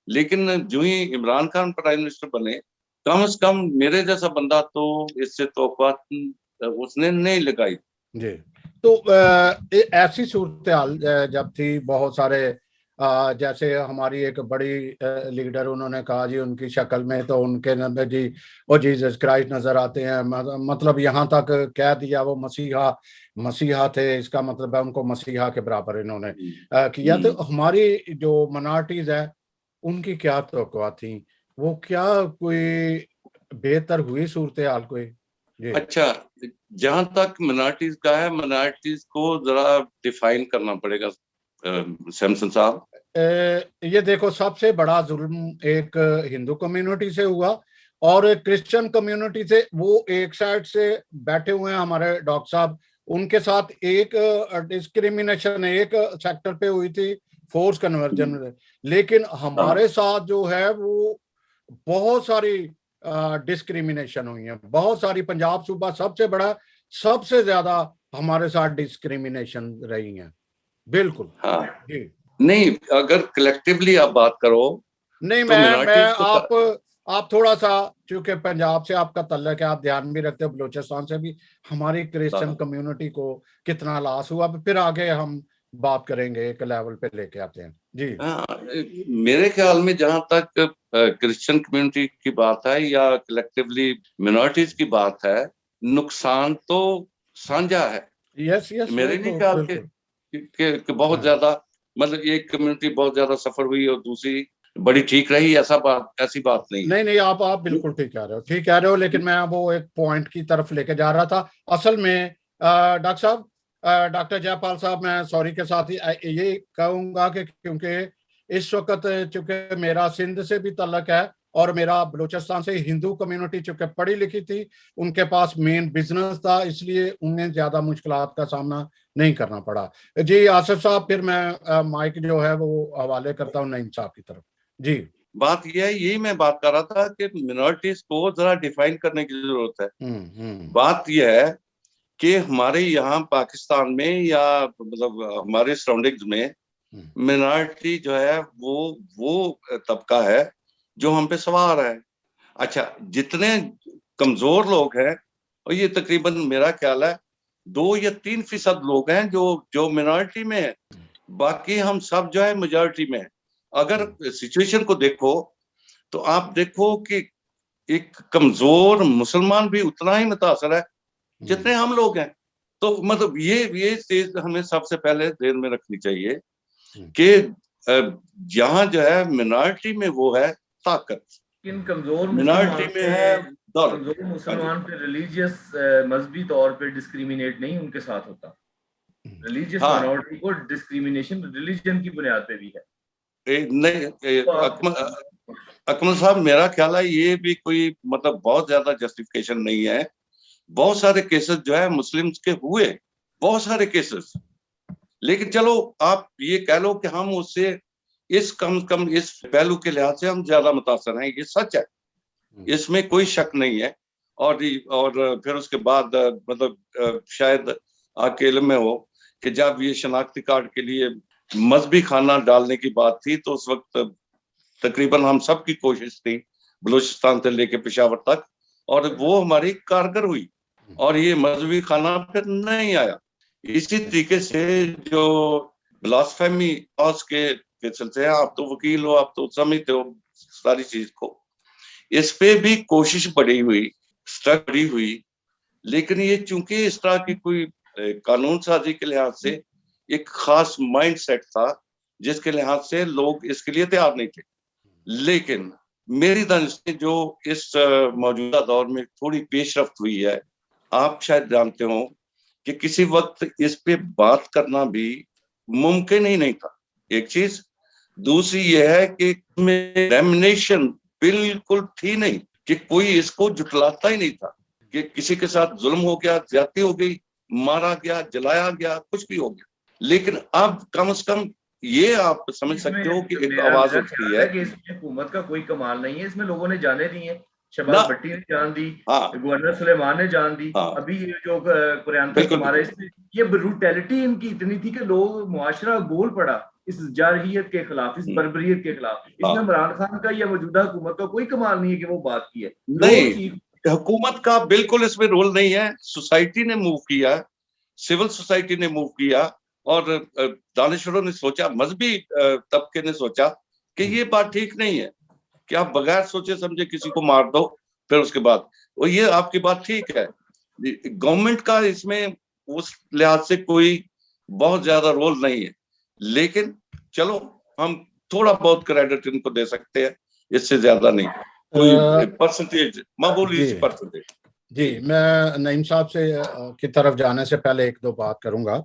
लेकिन जो ही इमरान खान प्राइम मिनिस्टर बने, कम से कम मेरे जैसा बंदा तो इससे तवक्कुआत उसने नहीं लगाई। जी, तो ऐसी सूरत हाल जब थी, बहुत सारे जैसे हमारी एक बड़ी लीडर, उन्होंने कहा जी उनकी शक्ल में तो उनके नबी जी वो जीसस क्राइस्ट नजर आते हैं, मतलब यहाँ तक कह दिया वो मसीहा थे, इसका मतलब है उनको मसीहा के बराबर इन्होंने किया। तो हमारी जो माइनॉरिटीज है उनकी क्या तवक्कुआ थी, वो क्या कोई बेहतर हुई सूरत हाल कोई? अच्छा, जहां तक माइनॉरिटीज का है, माइनॉरिटीज को जरा डिफाइन करना पड़ेगा सैमसन साहब। ये देखो, सबसे बड़ा जुल्म एक हिंदू कम्युनिटी से हुआ और क्रिश्चियन कम्युनिटी से, वो एक साइड से बैठे हुए हैं हमारे डॉक्टर साहब, उनके साथ एक डिस्क्रिमिनेशन एक सेक्टर पे हुई थी, फोर्स कन्वर्जन, लेकिन हमारे साथ जो है वो बहुत सारी डिस्क्रिमिनेशन हुई है, बहुत सारी। पंजाब सूबा सबसे बड़ा, सबसे ज्यादा हमारे साथ डिस्क्रिमिनेशन रही है। बिल्कुल हाँ जी। नहीं, अगर कलेक्टिवली आप बात करो नहीं, तो मैं आप थोड़ा सा, क्योंकि पंजाब से आपका तल्लक है, आप ध्यान भी रखते हो, बलूचिस्तान से भी हमारी क्रिश्चियन कम्युनिटी को कितना लॉस हुआ, फिर आगे हम बात करेंगे, एक लेवल पे लेके आते हैं जी। मेरे ख्याल में जहां तक क्रिश्चियन कम्युनिटी की बात है या कलेक्टिवली मिनॉरिटीज की बात है, नुकसान तो साझा है। यस यस, मेरे नहीं ख्याल के बहुत हाँ। ज्यादा, मतलब एक कम्युनिटी बहुत ज्यादा सफर हुई और दूसरी बड़ी ठीक रही, ऐसी बात नहीं है। नहीं आप बिल्कुल ठीक कह रहे हो, ठीक कह रहे हो, लेकिन मैं वो एक पॉइंट की तरफ लेके जा रहा था असल में। डॉक्टर साहब, डॉक्टर जयपाल साहब, मैं सॉरी के साथ ही ये कहूंगा कि क्योंकि इस वक्त चूंकि मेरा सिंध से भी ताल्लुक है और मेरा बलूचिस्तान से हिंदू कम्युनिटी चूंकि पढ़ी लिखी थी, उनके पास मेन बिजनेस था, इसलिए उन्हें ज्यादा मुश्किलात का सामना नहीं करना पड़ा। जी आसिफ साहब, फिर मैं माइक जो है वो हवाले करता हूँ नईम साहब की तरफ। जी। बात यह है, यही मैं बात कर रहा था कि मिनॉरिटीज को जरा डिफाइन करने की जरूरत है। बात यह है कि हमारे यहाँ पाकिस्तान में या मतलब हमारे सराउंडिंग्स में मिनॉरिटी जो है वो तबका है जो हम पे सवार है। अच्छा, जितने कमजोर लोग हैं, और ये तकरीबन मेरा ख्याल है 2 या 3% लोग हैं जो मिनॉरिटी में है, बाकी हम सब जो है मेजॉरिटी में है। अगर सिचुएशन को देखो तो आप देखो कि एक कमजोर मुसलमान भी उतना ही मुतासर है जितने हम लोग हैं। तो मतलब ये चीज हमें सबसे पहले ध्यान में रखनी चाहिए कि यहाँ जो है मिनॉरिटी में वो है ताकत, इन कमजोर मिनॉरिटी में है दौलत। कमजोर मुसलमान पे रिलीजियस मजहबी तौर पे डिस्क्रिमिनेट नहीं उनके साथ होता। रिलीजियस हाँ, माइनॉरिटी को डिस्क्रिमिनेशन रिलीजन की बुनियाद पे भी है। नहीं तो आप अकमल साहब, मेरा ख्याल है ये भी कोई मतलब बहुत ज्यादा जस्टिफिकेशन नहीं है। बहुत सारे केसेस जो है मुस्लिम्स के हुए, बहुत सारे केसेस, लेकिन चलो आप ये कह लो कि हम उससे इस कम कम इस पहलू के लिहाज से हम ज्यादा मुतासर हैं, ये सच है, इसमें कोई शक नहीं है। और फिर उसके बाद मतलब शायद आपके इल्म में हो कि जब ये शनाख्ती कार्ड के लिए मजहबी खाना डालने की बात थी तो उस वक्त तकरीबन हम सब की कोशिश थी बलूचिस्तान से लेके पेशावर तक, और वो हमारी कारगर हुई और ये मजहबी खाना फिर नहीं आया। इसी तरीके से जो ब्लास्फेमी लॉज के सिलसिले, आप तो वकील हो, आप तो समझते हो सारी चीज को, इस पे भी कोशिश बढ़ी हुई, स्टडी हुई, लेकिन ये चूंकि इस तरह की कोई कानून साजी के लिहाज से एक खास माइंड सेट था जिसके लिहाज से लोग इसके लिए तैयार नहीं थे। लेकिन मेरी दानिश से जो इस मौजूदा दौर में थोड़ी पेशरफ्त हुई है, आप शायद जानते हो कि किसी वक्त इस पे बात करना भी मुमकिन ही नहीं था, एक चीज। दूसरी यह है कि रेमिनेशन बिल्कुल थी नहीं, कि कोई इसको जुटलाता ही नहीं था कि किसी के साथ जुल्म हो गया, ज्यादती हो गई, मारा गया, जलाया गया, कुछ भी हो गया। लेकिन अब कम से कम ये आप समझ सकते हो कि एक आवाज उठती है कि इसमें हुकूमत का कोई कमाल नहीं है, इसमें लोगों ने जाने दी है, शहबाज ना, भट्टी ने जान दी, हाँ, गवर्नर सुलेमान ने जान दी, हाँ, अभी ये जो कुरान तक हमारा, इसमें ये ब्रूटैलिटी इनकी इतनी थी कि लोग मुआशरा गोल पड़ा इस जारहियत के खिलाफ, इस बर्बरियत के खिलाफ। इसमें इमरान खान का या मौजूदा हुकूमत का कोई कमाल नहीं है कि वो बात की है। नहीं, हुकूमत का बिल्कुल इसमें रोल नहीं है, सोसाइटी ने मूव किया, सिविल सोसाइटी ने मूव किया, और दानिशवरों ने सोचा, मजहबी तबके ने सोचा कि ये बात ठीक नहीं है कि आप बगैर सोचे समझे किसी को मार दो, फिर उसके बाद, और ये आपकी बात ठीक है, गवर्नमेंट का इसमें उस लिहाज से कोई बहुत ज्यादा रोल नहीं है। लेकिन चलो हम थोड़ा बहुत क्रेडिट इनको दे सकते हैं, इससे ज्यादा नहीं, कोई परसेंटेज, मामूली सी परसेंटेज। जी, मैं नईम साहब से की तरफ जाने से पहले एक दो बात करूंगा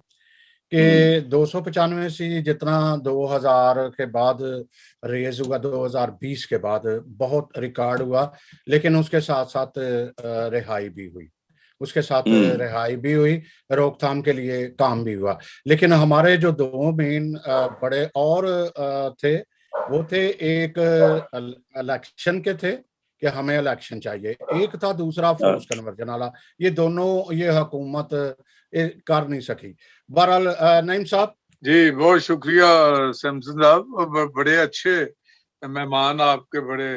कि 295 जितना 2000 के बाद रेज हुआ, 2020 के बाद बहुत रिकॉर्ड हुआ, लेकिन उसके साथ साथ रिहाई भी हुई, उसके साथ रिहाई भी हुई, रोकथाम के लिए काम भी हुआ। लेकिन हमारे जो दो मेन बड़े और थे, वो थे, एक इलेक्शन के थे कि हमें इलेक्शन चाहिए, एक था दूसरा फोर्स कन्वर्जन वाला। ये दोनों ये हुकूमत कर नहीं सकी। बहरहाल नईम साहब। जी, बहुत शुक्रिया सैमसन साहब, बड़े अच्छे मेहमान, आपके बड़े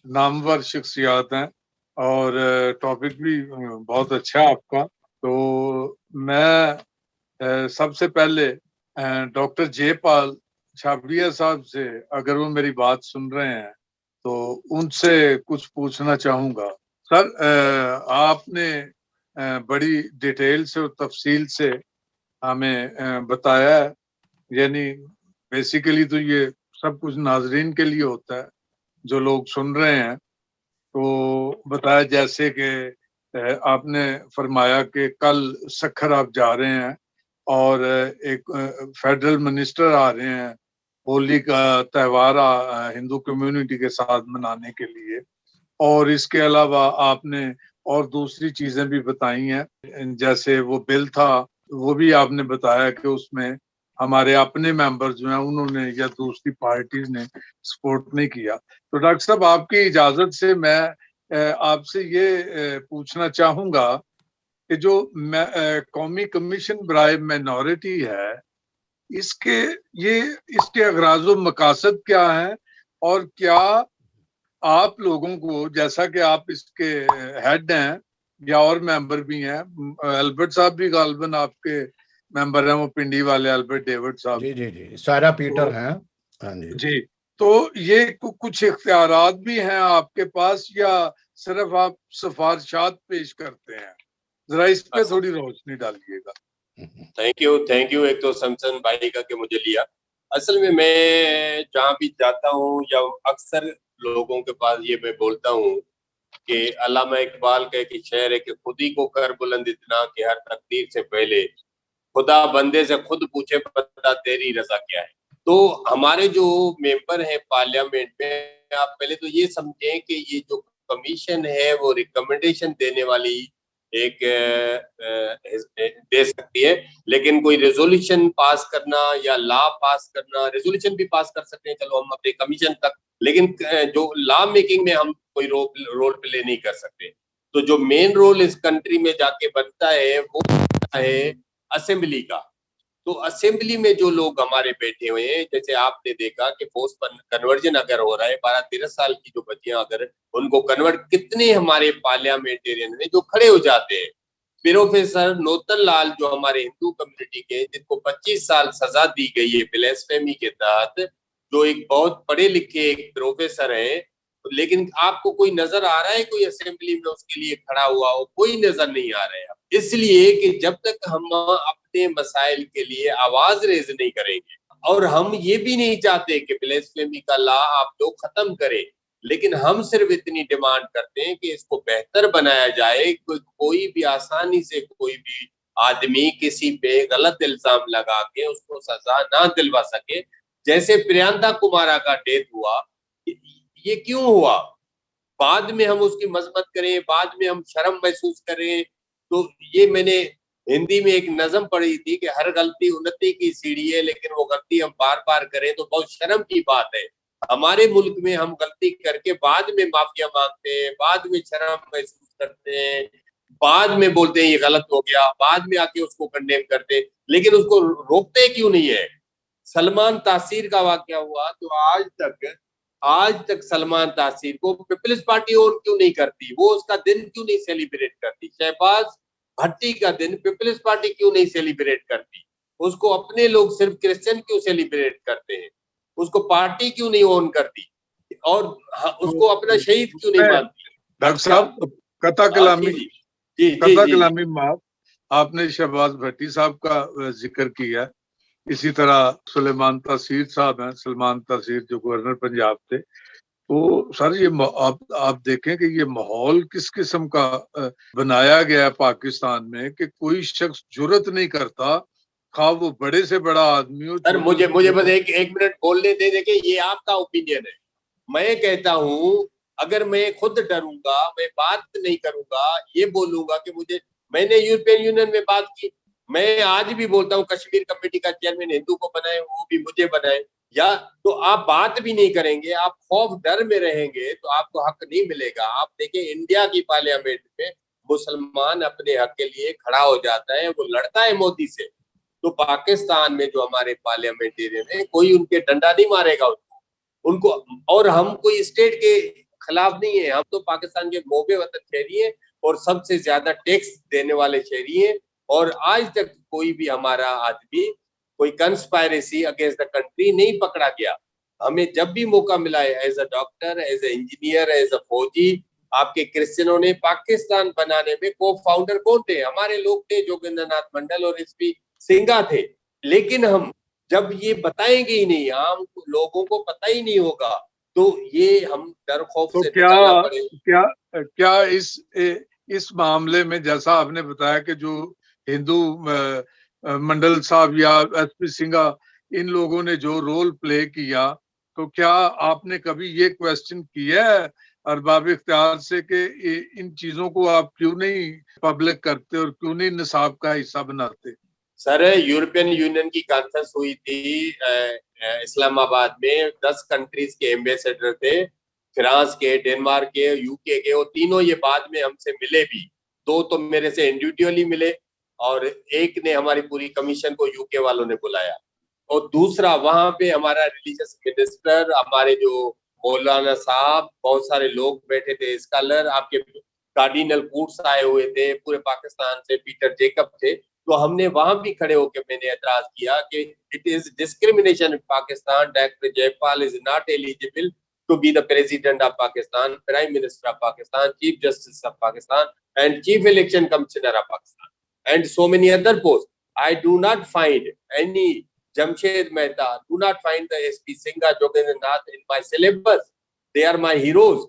नामवर शख्सियात हैं और टॉपिक भी बहुत अच्छा है आपका। तो मैं सबसे पहले डॉक्टर जयपाल छाबड़िया साहब से, अगर वो मेरी बात सुन रहे हैं, तो उनसे कुछ पूछना चाहूंगा। सर, आपने बड़ी डिटेल से और तफसील से हमें बताया है। यानी बेसिकली तो ये सब कुछ नाजरीन के लिए होता है जो लोग सुन रहे हैं। तो बताया जैसे कि आपने फरमाया कि कल सखर आप जा रहे हैं और एक फेडरल मिनिस्टर आ रहे हैं होली का त्यौहार हिंदू कम्युनिटी के साथ मनाने के लिए, और इसके अलावा आपने और दूसरी चीजें भी बताई हैं। जैसे वो बिल था वो भी आपने बताया कि उसमें हमारे अपने मेंबर जो हैं उन्होंने या दूसरी पार्टीज ने सपोर्ट नहीं किया। तो डॉक्टर साहब आपकी इजाजत से मैं आपसे ये पूछना चाहूंगा कि जो कौमी कमीशन बराए माइनॉरिटी है इसके अगराज व मकासद क्या है, और क्या आप लोगों को, जैसा कि आप इसके हेड हैं या और मेंबर भी हैं, अल्बर्ट साहब भी गालबन आपके मेंबर हैं, वो पिंडी वाले अल्बर्ट डेविड साहब। जी जी जी, सारा पीटर तो हैं। हाँ जी जी, तो ये कुछ इख्तियारात भी हैं आपके पास या सिर्फ आप सिफारिशात पेश करते हैं? जरा इस पे थोड़ी रोशनी डालिएगा। थैंक यू एक तो शमसन भाई का कि मुझे लिया। असल में मैं जहाँ भी जाता हूँ या अक्सर लोगों के पास ये मैं बोलता हूँ कि अल्लामा इकबाल का एक शेर है कि खुद ही को कर बुलंद इतना कि हर तकदीर से पहले खुदा बंदे से खुद पूछे बता तेरी रजा क्या है। तो हमारे जो मेंबर हैं पार्लियामेंट में, आप पहले तो ये समझें कि ये जो कमीशन है वो रिकमेंडेशन देने वाली एक दे सकती है, लेकिन कोई रेजोल्यूशन पास करना या लॉ पास करना, रेजोल्यूशन भी पास कर सकते हैं चलो हम अपने कमीशन तक, लेकिन जो लॉ मेकिंग में हम कोई रोल प्ले नहीं कर सकते। तो जो मेन रोल इस कंट्री में जाके बनता है वो है असेंबली का। तो असेंबली में जो लोग हमारे बैठे हुए हैं, जैसे आपने देखा कि फोर्स कन्वर्जन अगर हो रहा है 12-13 साल की जो बच्चियां अगर उनको कन्वर्ट, कितने हमारे पार्लियामेंटेरियन में जो खड़े हो जाते हैं। प्रोफेसर नौतन लाल जो हमारे हिंदू कम्युनिटी के, जिनको 25 साल सजा दी गई है ब्लास्फेमी के तहत, जो एक बहुत पढ़े लिखे एक प्रोफेसर है, लेकिन आपको कोई नजर आ रहा है कोई असेंबली में उसके लिए खड़ा हुआ हो? कोई नजर नहीं आ रहा है। इसलिए कि जब तक हम अपने मसाइल के लिए आवाज रेज नहीं करेंगे, और हम ये भी नहीं चाहते कि ब्लास्फेमी का लॉ आप लोग खत्म करें, लेकिन हम सिर्फ इतनी डिमांड करते हैं कि इसको बेहतर बनाया जाए। कोई भी आसानी से कोई भी आदमी किसी पे गलत इल्जाम लगा के उसको सजा ना दिलवा सके। जैसे प्रियंका कुमारा का डेथ हुआ, ये क्यों हुआ? बाद में हम उसकी मजम्मत करें, बाद में हम शर्म महसूस करें। तो ये मैंने हिंदी में एक नज़म पढ़ी थी कि हर गलती उन्नति की सीढ़ी है, लेकिन वो गलती हम बार बार करें तो बहुत शर्म की बात है। हमारे मुल्क में हम गलती करके बाद में माफिया मांगते हैं, बाद में शर्म महसूस करते हैं, बाद में बोलते हैं ये गलत हो गया, बाद में आके उसको कंडेम करते हैं, लेकिन उसको रोकते क्यों नहीं है? सलमान तासीर का वाकया हुआ तो आज तक सलमान तासीर को पीपल्स पार्टी ओन क्यों नहीं करती? वो उसका दिन क्यों नहीं सेलिब्रेट करती? शहबाज भट्टी का दिन पीपल्स पार्टी क्यों नहीं सेलिब्रेट करती? उसको अपने लोग सिर्फ क्रिश्चियन क्यों सेलिब्रेट करते हैं? उसको पार्टी क्यों नहीं ओन करती? और उसको अपना शहीद क्यों नहीं मानती? डॉक्टर साहब कथा कलामी माफ, आपने शहबाज भट्टी साहब का जिक्र किया, इसी तरह सुलेमान तासीर साहब हैं, सलमान तासीर जो गवर्नर पंजाब थे। तो सर ये आप देखें कि ये माहौल किस किस्म का बनाया गया है पाकिस्तान में कि कोई शख्स जुर्रत नहीं करता, खा वो बड़े से बड़ा आदमी हो। सर मुझे बस एक मिनट बोलने दे। देखिए ये आपका ओपिनियन है, मैं कहता हूँ अगर मैं खुद डरूंगा, मैं बात नहीं करूंगा, ये बोलूंगा कि मैंने यूरोपियन यूनियन में बात की, मैं आज भी बोलता हूँ कश्मीर कमेटी का चेयरमैन हिंदू को बनाए, वो भी मुझे बनाए, या तो आप बात भी नहीं करेंगे, आप खौफ डर में रहेंगे तो आपको हक नहीं मिलेगा। आप देखें इंडिया की पार्लियामेंट में मुसलमान अपने हक के लिए खड़ा हो जाता है, वो लड़ता है मोदी से। तो पाकिस्तान में जो हमारे पार्लियामेंटेरियन है, कोई उनके डंडा नहीं मारेगा उनको। और हम कोई स्टेट के खिलाफ नहीं है, हम तो पाकिस्तान के मोबे वतन शहरी है और सबसे ज्यादा टैक्स देने वाले शहरी है। और आज तक कोई भी हमारा आदमी कोई कंस्पायरेसी अगेंस्ट द कंट्री नहीं पकड़ा गया। हमें जब भी मौका मिला है, as a doctor, as a engineer, as a फौजी, आपके क्रिश्चियनों ने पाकिस्तान बनाने में को फाउंडर कौन थे? हमारे लोग थे, जोगिंद्र नाथ मंडल और एसपी सिंघा थे। लेकिन हम जब ये बताएंगे ही नहीं, आम लोगों को पता ही नहीं होगा, तो ये हम डर खौफ तो से निकलना पड़ेगा। क्या इस मामले में, जैसा आपने बताया कि जो हिंदू मंडल साहब या एसपी सिंघा, इन लोगों ने जो रोल प्ले किया, तो क्या आपने कभी ये क्वेश्चन किया है अरबाब इख्तियार से कि इन चीजों को आप क्यों नहीं पब्लिक करते और क्यों नहीं निसाब का हिस्सा बनाते? सर, यूरोपियन यूनियन की कॉन्फ्रेंस हुई थी इस्लामाबाद में, 10 कंट्रीज के एम्बेसडर थे, फ्रांस के, डेनमार्क के, यूके के, और तीनों ये बाद में हमसे मिले भी। 2 तो मेरे से इंडिविजुअली मिले और एक ने हमारी पूरी कमीशन को यूके वालों ने बुलाया। और दूसरा, वहां पे हमारा रिलीजियस मिनिस्टर, हमारे जो मौलाना साहब, बहुत सारे लोग बैठे थे, स्कॉलर, आपके कार्डिनल कूट्स आए हुए थे पूरे पाकिस्तान से, पीटर जेकब थे। तो हमने वहां भी खड़े होकर मैंने एतराज किया कि it is discrimination in Pakistan, doctor Jaipal is not eligible to be the president of Pakistan, prime minister of Pakistan, chief justice of Pakistan, and chief election commissioner of Pakistan, and so many other posts. I do not find any Jamshed Mehta, do not find the SP Singha, Jogendra Nath in my syllabus. They are my heroes.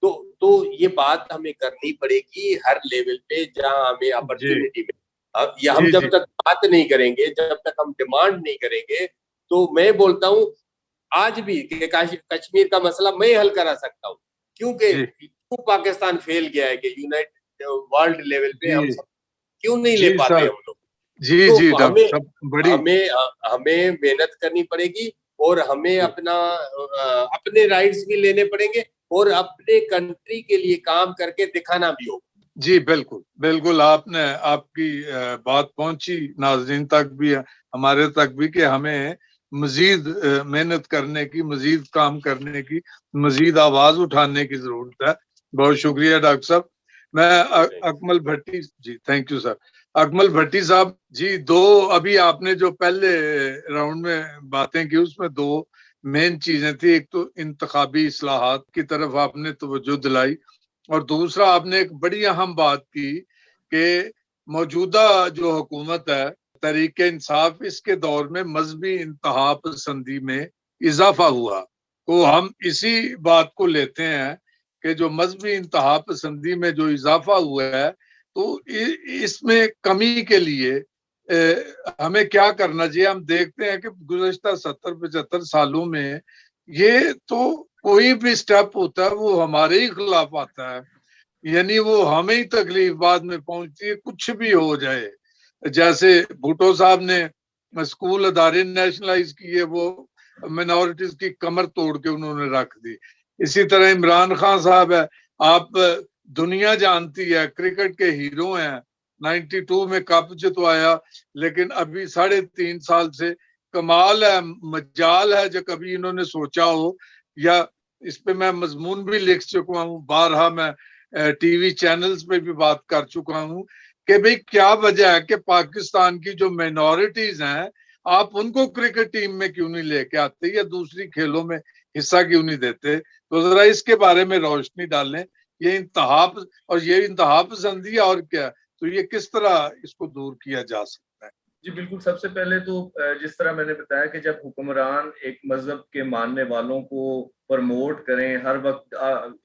तो ये बात हमें करनी पड़ेगी हर level पे जहां हमें opportunity मिले। अब हम जब तक बात नहीं करेंगे, जब तक हम डिमांड नहीं करेंगे, तो मैं बोलता हूँ आज भी कश्मीर का मसला मैं हल करा सकता हूँ, क्योंकि पाकिस्तान फेल गया है कि यूनाइटेड वर्ल्ड लेवल पे हम सब क्यों नहीं ले पाते हम लोग। हमें मेहनत करनी पड़ेगी और हमें अपने राइट्स भी लेने पड़ेंगे और अपने कंट्री के लिए काम करके दिखाना भी होगा। जी बिल्कुल बिल्कुल, आपकी बात पहुंची नाज़रीन तक भी, हमारे तक भी, कि हमें मजीद मेहनत करने की, मजीद काम करने की, मजीद आवाज उठाने की जरूरत है। बहुत शुक्रिया डॉक्टर साहब। मैं अकमल भट्टी जी, थैंक यू सर। अकमल भट्टी साहब जी, अभी आपने जो पहले राउंड में बातें की उसमें 2 मेन चीजें थी। एक तो इंतखाबी इस्लाहात की तरफ आपने तवज्जो दिलाई, और दूसरा आपने एक बड़ी अहम बात की कि मौजूदा जो हुकूमत है तहरीक इंसाफ, इसके दौर में मजहबी इंतहा पसंदी में इजाफा हुआ। तो हम इसी बात को लेते हैं कि जो मजहबी इंतहा पसंदी में जो इजाफा हुआ है, तो इसमें कमी के लिए हमें क्या करना चाहिए? हम देखते हैं कि गुज़श्ता 70-75 सालों में ये तो कोई भी स्टेप होता है वो हमारे ही खिलाफ आता है, यानी वो हमें ही तकलीफ बाद में पहुंचती है, कुछ भी हो जाए। जैसे भुट्टो साहब ने स्कूल अदारे नेशनलाइज किए, वो मिनॉरिटीज की कमर तोड़ के उन्होंने रख दी। इसी तरह इमरान खान साहब है, आप दुनिया जानती है, क्रिकेट के हीरो हैं, 92 में कप जितवाया, लेकिन अभी 3.5 साल से कमाल है, मजाल है जो कभी इन्होंने सोचा हो, या इस पे मैं मजमून भी लिख चुका हूँ, बारहा मैं टीवी चैनल्स पे भी बात कर चुका हूँ कि भाई क्या वजह है कि पाकिस्तान की जो माइनॉरिटीज हैं, आप उनको क्रिकेट टीम में क्यों नहीं लेके आते या दूसरी खेलों में हिस्सा क्यों नहीं देते? तो जरा इसके बारे में रोशनी डालें। ये इंतहा पसंदी और क्या, तो ये किस तरह इसको दूर किया जा सकता है? जी बिल्कुल, सबसे पहले तो जिस तरह मैंने बताया कि जब हुक्मरान एक मजहब के मानने वालों को प्रमोट करें हर वक्त,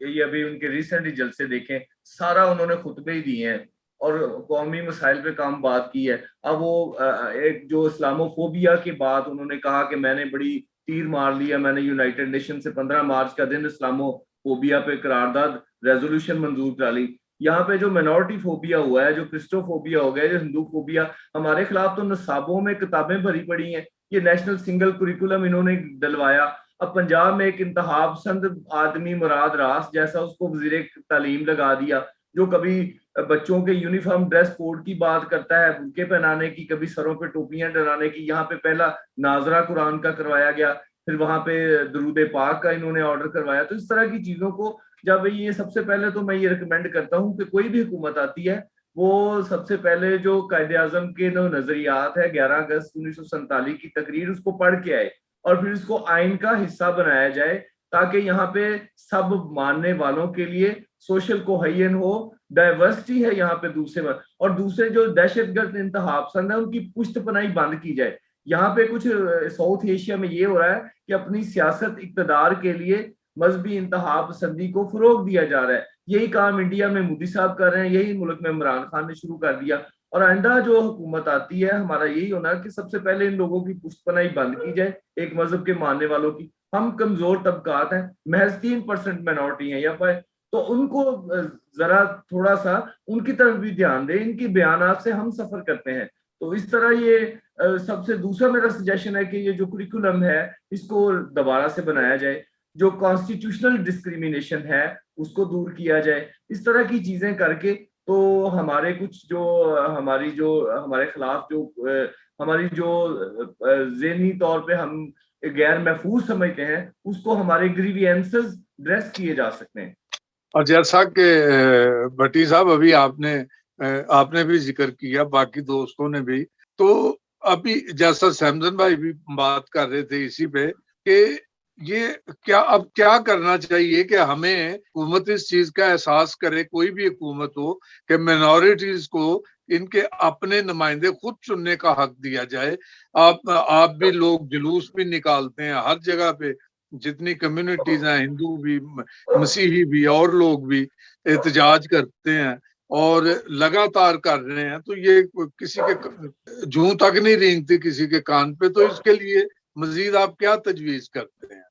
ये अभी उनके रिसेंटली जलसे देखें, सारा उन्होंने खुतबे ही दिए हैं और कौमी मसाइल पे काम बात की है। अब वो एक जो इस्लामोफोबिया की बात उन्होंने कहा कि मैंने बड़ी तीर मार लिया, मैंने यूनाइटेड नेशन से 15 मार्च का दिन इस्लामोफोबिया पे करारदाद रेजोल्यूशन मंजूर करा ली। यहाँ पे जो माइनॉरिटी फोबिया हुआ है, जो क्रिस्टोफोबिया हो गया, जो हिंदू फोबिया, हमारे खिलाफ तो नसाबों में किताबें भरी पड़ी हैं। ये नेशनल सिंगल कुरिकुलम इन्होंने डलवाया। अब पंजाब में एक इंतहा पसंद आदमी मुराद रास जैसा, उसको वजीर तालीम लगा दिया, जो कभी बच्चों के यूनिफॉर्म ड्रेस कोड की बात करता है, बुर्के पहनाने की, कभी सरों पे टोपियां डराने की। यहाँ पे पहला नाजरा कुरान का करवाया गया, फिर वहां पे दरूद पाक का इन्होंने ऑर्डर करवाया। तो इस तरह की चीजों को जब ये, सबसे पहले तो मैं ये रिकमेंड करता हूँ कि कोई भी हुकूमत आती है वो सबसे पहले जो कायदे आजम के जो नजरियात है 11 अगस्त 1947 की तकरीर, उसको पढ़ के आए और फिर इसको आइन का हिस्सा बनाया जाए, ताकि यहाँ पे सब मानने वालों के लिए सोशल कोहेजन हो, डाइवर्सिटी है यहाँ पे दूसरे में, और दूसरे जो दहशतगर्द इंतहा पसंद है उनकी पुश्तपनाही बंद की जाए। यहाँ पे कुछ साउथ एशिया में ये हो रहा है कि अपनी सियासत इक़्तिदार के लिए मजहबी इंतहा पसंदी को फरोग दिया जा रहा है। यही काम इंडिया में मोदी साहब कर रहे हैं, यही मुल्क में इमरान खान ने शुरू कर दिया। और आइंदा जो हुकूमत आती है, हमारा यही होना कि सबसे पहले इन लोगों की पुश्तपनाही बंद की जाए, एक मजहब के मानने वालों की। हम कमजोर तबकात हैं, महज 3% माइनॉरिटी है यहाँ पर, तो उनको जरा थोड़ा सा उनकी तरफ भी ध्यान दें। इनकी बयानात से हम सफर करते हैं। तो इस तरह ये सबसे दूसरा मेरा सजेशन है कि ये जो कुरिकुलम है इसको दोबारा से बनाया जाए, जो कॉन्स्टिट्यूशनल डिस्क्रिमिनेशन है उसको दूर किया जाए। इस तरह की चीजें करके तो हमारे कुछ जो हमारे खिलाफ जो हमारी जो ज़हनी तौर पे हम गैर महफूज समझते हैं उसको हमारे ग्रीवियंसेस ड्रेस किए जा सकते हैं। और जैसा कि भट्टी साहब अभी आपने भी जिक्र किया, बाकी दोस्तों ने भी, तो अभी जैसा सैमसन भाई भी बात कर रहे थे इसी पे कि ये अब क्या करना चाहिए कि हमें हुकूमत इस चीज का एहसास करे, कोई भी हुकूमत हो, कि मिनॉरिटीज को इनके अपने नुमाइंदे खुद चुनने का हक दिया जाए। आप भी लोग जुलूस भी निकालते हैं हर जगह पे, जितनी कम्युनिटीज हैं, हिंदू भी, मसीही भी और लोग भी एहतजाज करते हैं और लगातार कर रहे हैं, तो ये किसी के जूं तक नहीं रेंगती किसी के कान पे। तो इसके लिए मजीद आप क्या तजवीज करते हैं?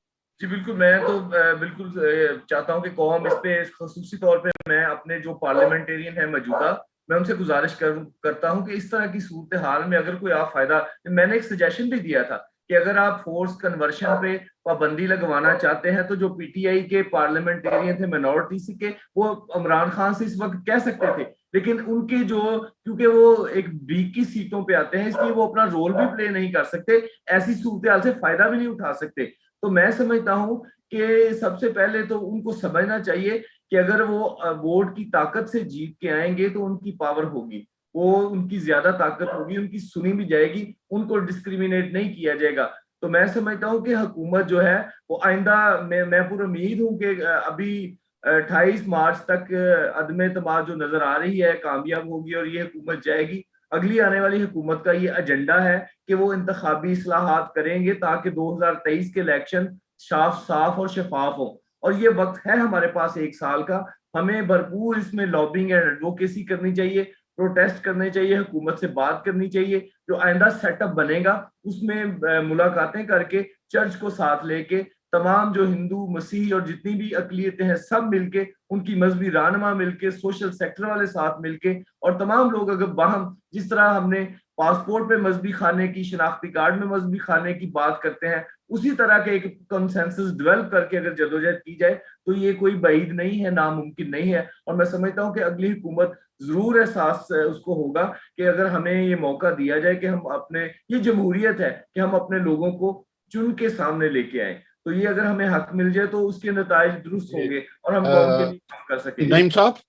जी बिल्कुल, मैं तो बिल्कुल चाहता हूं कि कौम इस पे खसूसी तौर पे मैं अपने जो पार्लियामेंटेरियन है मौजूदा, मैं उनसे गुजारिश करता हूं कि इस तरह की सूरत हाल में अगर कोई आप फायदा, मैंने एक सजेशन भी दिया था कि अगर आप फोर्स कन्वर्शन पे पाबंदी लगवाना चाहते हैं तो जो पीटीआई के पार्लियामेंटेरियन थे माइनॉरिटी के, वो इमरान खान से इस वक्त कह सकते थे, लेकिन उनके जो, क्योंकि वो एक 20 सीटों पे आते हैं इसलिए वो अपना रोल भी प्ले नहीं कर सकते, ऐसी सूरत हाल से फायदा भी नहीं उठा सकते। तो मैं समझता हूं कि सबसे पहले तो उनको समझना चाहिए कि अगर वो वोट की ताकत से जीत के आएंगे तो उनकी पावर होगी, वो उनकी ज्यादा ताकत होगी, उनकी सुनी भी जाएगी, उनको डिस्क्रिमिनेट नहीं किया जाएगा। तो मैं समझता हूं कि हुकूमत जो है वो आइंदा, मैं पूरी उम्मीद हूं कि अभी 28 मार्च तक अदम एतमाद जो नजर आ रही है कामयाब होगी और ये हुकूमत जाएगी। अगली आने वाली हुकूमत का ये एजेंडा है कि वो इंतखाबी इस्लाहात करेंगे ताकि 2023 के इलेक्शन साफ और शफाफ हो। और ये वक्त है हमारे पास 1 साल का, हमें भरपूर इसमें लॉबिंग एंड एडवोकेसी करनी चाहिए, प्रोटेस्ट करने चाहिए, हुकूमत से बात करनी चाहिए। जो आइंदा सेटअप बनेगा उसमें मुलाकातें करके, चर्च को साथ लेके, तमाम जो हिंदू मसीही और जितनी भी अकलियतें हैं सब मिलके, उनकी मजहबी रहनुमा मिलके, सोशल सेक्टर वाले साथ मिलके, और तमाम लोग अगर बाहम, जिस तरह हमने पासपोर्ट पे मजहबी खाने की, शनाख्ती कार्ड में मजहबी खाने की बात करते हैं, उसी तरह के एक कंसेंसस डेवलप करके अगर जदोजहद की जाए तो ये कोई बाइद नहीं है, नामुमकिन नहीं है। और मैं समझता हूँ कि अगली हुकूमत जरूर एहसास उसको होगा कि अगर हमें ये मौका दिया जाए कि हम अपने, ये जमहूरियत है कि हम अपने लोगों को चुन के सामने लेके आए, तो ये अगर हमें हक मिल जाए तो उसके नताइज दुरुस्त होंगे और हम कौम के लिए काम कर सकेंगे।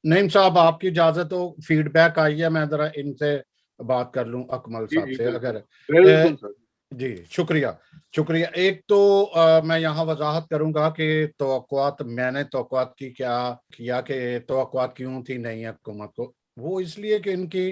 नईम साहब आपकी इजाजत हो, फीडबैक आई है, मैं जरा इनसे बात कर लूं, अकमल साहब से, अगर जी। शुक्रिया। एक तो मैं यहाँ वजाहत करूंगा कि मैंने तवक्कुआत की क्या किया, कि तवक्कुआत क्यों थी नई हुकूमत को, वो इसलिए कि इनकी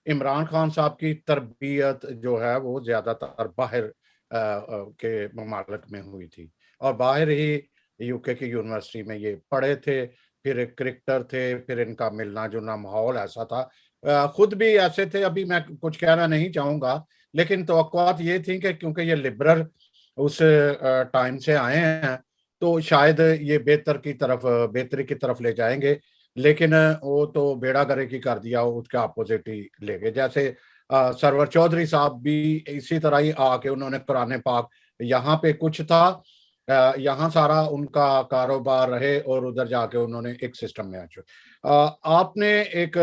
इमरान खान साहब की तरबियत जो है वो ज्यादातर बाहर के ममालिक में हुई थी, और बाहर ही यूके की यूनिवर्सिटी में ये पढ़े थे, फिर क्रिकेटर थे, फिर इनका मिलना जुलना माहौल ऐसा था, खुद भी ऐसे थे। अभी मैं कुछ कहना नहीं चाहूंगा, लेकिन तवक्कुआत ये थी कि क्योंकि ये लिबरल उस टाइम से आए हैं तो शायद ये बेहतरी की तरफ ले जाएंगे, लेकिन वो तो बेड़ा गर्क ही कर दिया, उसके अपोजिट ही ले गए। जैसे सरवर चौधरी साहब भी इसी तरह ही आके उन्होंने कुरान पाक, यहाँ पे कुछ था, यहाँ सारा उनका कारोबार रहे, और उधर जाके उन्होंने एक सिस्टम में आपने एक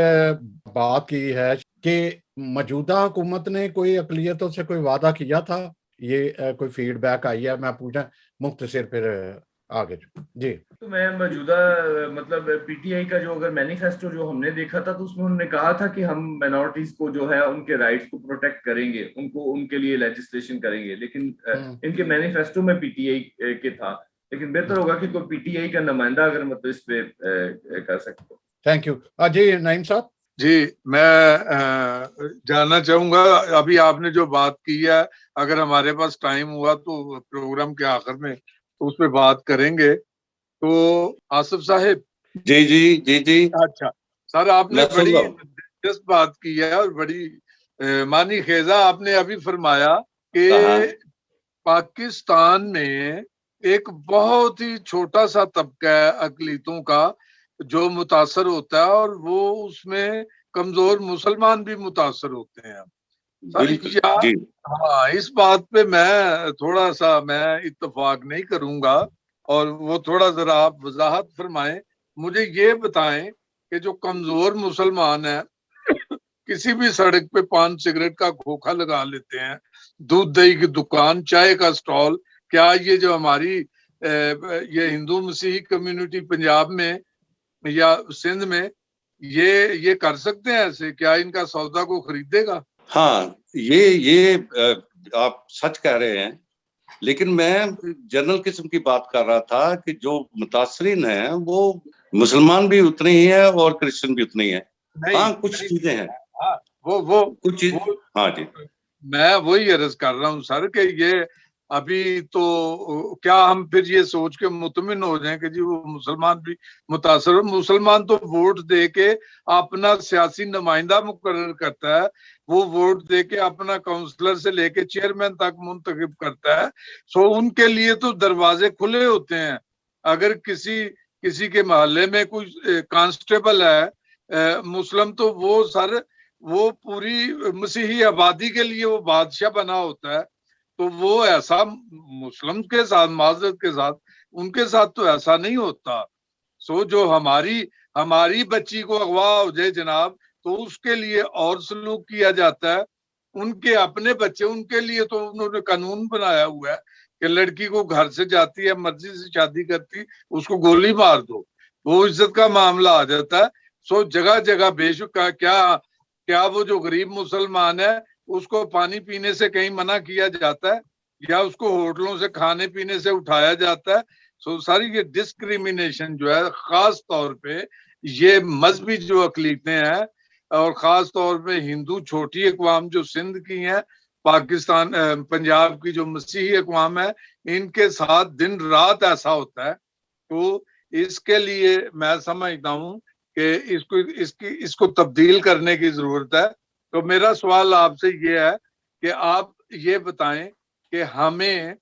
बात की है कि मौजूदा हुकूमत ने कोई अकलियतों से कोई वादा किया था, ये कोई फीडबैक आई है, मैं पूछा मुख्तसर फिर आगे जी। तो मैं मौजूदा मतलब पीटीआई का जो अगर मैनिफेस्टो जो हमने देखा था तो उसमें उन्होंने कहा था कि हम माइनॉरिटीज को जो है उनके राइट्स को प्रोटेक्ट करेंगे, उनको उनके लिए लेजिस्लेशन करेंगे, लेकिन इनके मैनिफेस्टो में पीटीआई के था लेकिन बेहतर होगा कि कोई पीटीआई का नुमाइंदा अगर मतलब इस पे कर सकते। Thank you. जी नईम साहब। जी, मैं जानना चाहूंगा, अभी आपने जो बात की है, अगर हमारे पास टाइम हुआ तो प्रोग्राम के आखिर में तो उस पर बात करेंगे। तो आसिफ साहिब। जी जी जी जी। अच्छा सर, आपने मैं सुन बड़ी रहा हूँ। दिलचस्प बात की है और बड़ी मानी खेजा आपने अभी फरमाया कहा कि पाकिस्तान में एक बहुत ही छोटा सा तबका है अकलीतों का जो मुतासर होता है, और वो उसमें कमजोर मुसलमान भी मुतासर होते हैं सर। बिल्कुल या जी। हाँ, इस बात पे मैं थोड़ा सा मैं इत्तेफाक नहीं करूंगा, और वो थोड़ा जरा आप वजाहत फरमाएं। मुझे ये बताएं कि जो कमजोर मुसलमान है किसी भी सड़क पे पान सिगरेट का खोखा लगा लेते हैं, दूध दही की दुकान, चाय का स्टॉल, क्या ये जो हमारी ये हिंदू मसीही कम्युनिटी पंजाब में या सिंध में ये कर सकते हैं ऐसे? क्या इनका सौदा को खरीदेगा? हाँ, ये आप सच कह रहे हैं, लेकिन मैं जनरल किस्म की बात कर रहा था कि जो मुतासरीन हैं वो मुसलमान भी उतने ही है और क्रिश्चियन भी उतने ही है। नहीं हाँ, कुछ चीजें हैं, हाँ, वो कुछ चीज। वो हाँ जी। मैं वही अर्ज कर रहा हूँ सर कि ये अभी तो क्या हम फिर ये सोच के मुतमिन हो जाएं कि जी वो मुसलमान भी मुतासर? मुसलमान तो वोट दे के अपना सियासी नुमाइंदा मुकर्रर करता है, वो वोट दे के अपना काउंसलर से लेके चेयरमैन तक मुंतखब करता है। सो उनके लिए तो दरवाजे खुले होते हैं। अगर किसी किसी के मोहल्ले में कोई कांस्टेबल है मुस्लिम, तो वो सर वो पूरी मसीही आबादी के लिए वो बादशाह बना होता है। तो वो ऐसा मुस्लिम के साथ, माजरत के साथ, उनके साथ तो ऐसा नहीं होता। सो जो हमारी हमारी बच्ची को अगवा हो जाए जनाब, तो उसके लिए और सलूक किया जाता है। उनके अपने बच्चे, उनके लिए तो उन्होंने कानून बनाया हुआ है कि लड़की को घर से जाती है, मर्जी से शादी करती, उसको गोली मार दो, वो इज्जत का मामला आ जाता है। सो जगह जगह बेशुक क्या क्या वो जो गरीब मुसलमान है उसको पानी पीने से कहीं मना किया जाता है, या उसको होटलों से खाने पीने से उठाया जाता है? सो सारी ये डिस्क्रिमिनेशन जो है, खास तौर पे ये मजहबी जो अकलीतें हैं, और खास तौर पे हिंदू छोटी अकवाम जो सिंध की हैं, पाकिस्तान पंजाब की जो मसीही अकवाम है, इनके साथ दिन रात ऐसा होता है। तो इसके लिए मैं समझता हूँ कि इसको तब्दील करने की जरूरत है। तो मेरा सवाल आपसे ये है कि आप ये बताएं कि हमें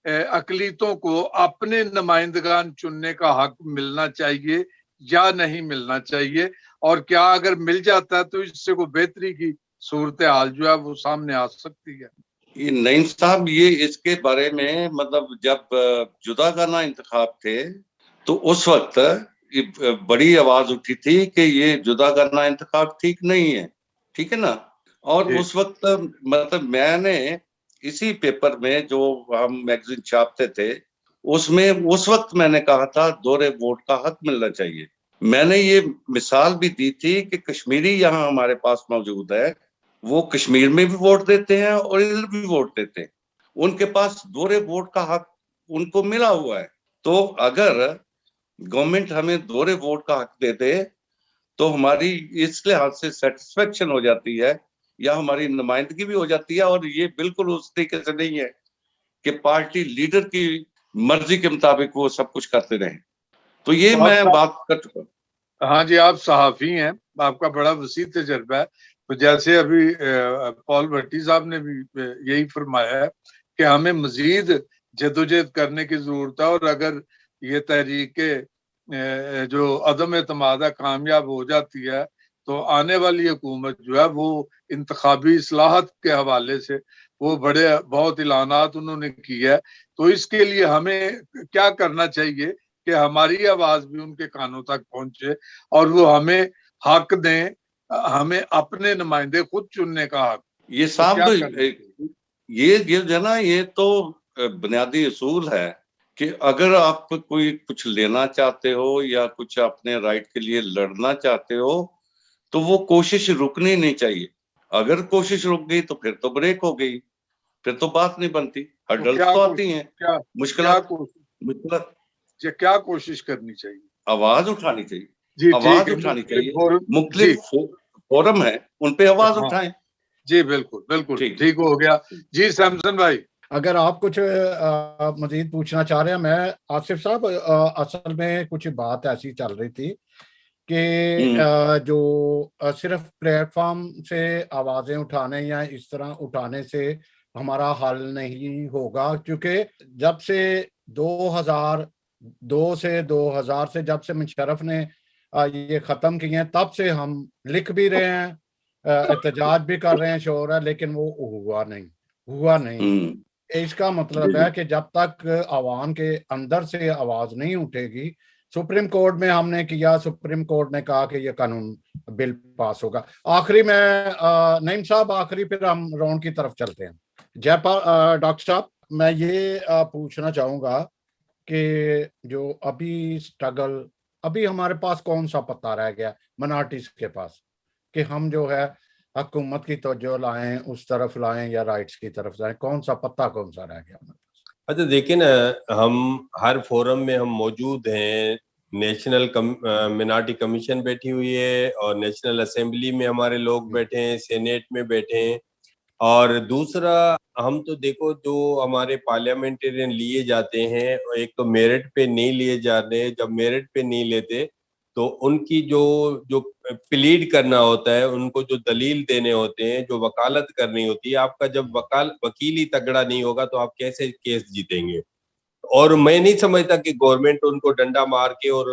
अकलीतों को अपने नुमाइंदगान चुनने का हक मिलना चाहिए या नहीं मिलना चाहिए, और क्या अगर मिल जाता है तो इससे कोई बेहतरी की सूरत हाल जो है वो सामने आ सकती है? ये नईम साहब, ये इसके बारे में मतलब जब जुदागाना इंतखाब थे तो उस वक्त ये बड़ी आवाज उठी थी कि ये जुदागाना इंतखाब ठीक नहीं है, ठीक है ना। और उस वक्त मतलब मैंने इसी पेपर में जो हम मैगजीन छापते थे उसमें उस वक्त मैंने कहा था दोहरे वोट का हक मिलना चाहिए। मैंने ये मिसाल भी दी थी कि कश्मीरी यहाँ हमारे पास मौजूद है, वो कश्मीर में भी वोट देते हैं और इधर भी वोट देते हैं, उनके पास दोहरे वोट का हक उनको मिला हुआ है। तो अगर गवर्नमेंट हमें दोहरे वोट का हक दे दे तो हमारी इस लिहाज से सेटिस्फेक्शन हो जाती है या हमारी नुमाइंदगी भी हो जाती है। और ये बिल्कुल उस तरीके से नहीं है कि पार्टी लीडर की मर्जी के मुताबिक वो सब कुछ करते रहे। तो ये मैं बात कर चुका हूँ। हाँ जी, आप सहाफी हैं, आपका बड़ा वसी तजर्बा है। तो जैसे अभी पॉल भट्टी साहब ने भी यही फरमाया है कि हमें मजीद जदोजहद करने की जरूरत है, और अगर ये तहरीके जो अदम एतमाद कामयाब हो जाती है तो आने वाली हुकूमत जो है वो इंतखाबी इस्लाहत के हवाले से वो बहुत ऐलानात उन्होंने की है। तो इसके लिए हमें क्या करना चाहिए कि हमारी आवाज भी उनके कानों तक पहुंचे और वो हमें हक दें, हमें अपने नुमाइंदे खुद चुनने का हक। ये साहब ये जो है ना, ये तो बुनियादी असूल है कि अगर आप कोई कुछ लेना चाहते हो या कुछ अपने राइट के लिए लड़ना चाहते हो तो वो कोशिश रुकनी नहीं चाहिए। अगर कोशिश रुक गई तो फिर तो ब्रेक हो गई, फिर तो बात नहीं बनती, हर्डल्स तो आती हैं, मुश्किल। मतलब ये क्या कोशिश करनी चाहिए? आवाज उठानी चाहिए, जी आवाज ठीक है, उठानी मुख्तलिफ चाहिए। फोरम, मुख्तलिफ फोरम है, उन पे आवाज हाँ उठाएं। जी बिल्कुल बिल्कुल ठीक। ठीक हो गया जी। सैमसन भाई, अगर आप कुछ मजीद पूछना चाह रहे हैं, मैं आसिफ साहब, असल में कुछ बात ऐसी चल रही थी कि जो सिर्फ प्लेटफॉर्म से आवाजें उठाने या इस तरह उठाने से हमारा हल नहीं होगा, क्योंकि जब से 2002 से 2000 से जब से मुशर्रफ ने ये खत्म किए हैं, तब से हम लिख भी रहे हैं, एहतजाज भी कर रहे हैं, शोर है, लेकिन वो हुआ नहीं। इसका मतलब है कि जब तक आवाम के अंदर से आवाज नहीं उठेगी, सुप्रीम कोर्ट में हमने किया, सुप्रीम कोर्ट ने कहा कि ये कानून बिल पास होगा। आखिरी में नईम साहब, आखिरी फिर हम राउंड की तरफ चलते हैं। जयपाल डॉक्टर साहब, मैं ये पूछना चाहूंगा कि जो अभी स्ट्रगल, अभी हमारे पास कौन सा पत्ता रह गया माइनॉरिटीज के पास कि हम जो है हुकूमत की तवज्जो लाएं, उस तरफ लाएं या राइट्स की तरफ जाएं, कौन सा रह गया हमारे पास? अच्छा देखिए ना, हम हर फोरम में हम मौजूद हैं। नेशनल मिनारिटी कमीशन बैठी हुई है और नेशनल असेंबली में हमारे लोग बैठे हैं, सेनेट में बैठे हैं। और दूसरा, हम तो देखो जो हमारे पार्लियामेंटेरियन लिए जाते हैं, एक तो मेरिट पे नहीं लिए जा रहे। जब मेरिट पे नहीं लेते तो उनकी जो जो प्लीड करना होता है, उनको जो दलील देने होते हैं, जो वकालत करनी होती है, आपका जब वकील ही तगड़ा नहीं होगा तो आप कैसे केस जीतेंगे। और मैं नहीं समझता कि गवर्नमेंट उनको डंडा मार के और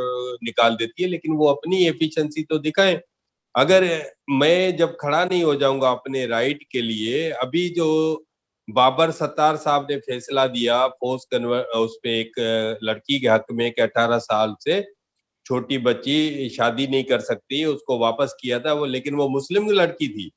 निकाल देती है, लेकिन वो अपनी एफिशिएंसी तो दिखाएं। अगर मैं जब खड़ा नहीं हो जाऊंगा अपने राइट के लिए, अभी जो बाबर सत्तार साहब ने फैसला दिया फोर्स कन्वर्ट उस पे एक लड़की के हक में कि 18 साल से छोटी बच्ची शादी नहीं कर सकती, उसको वापस किया था वो, लेकिन वो मुस्लिम लड़की थी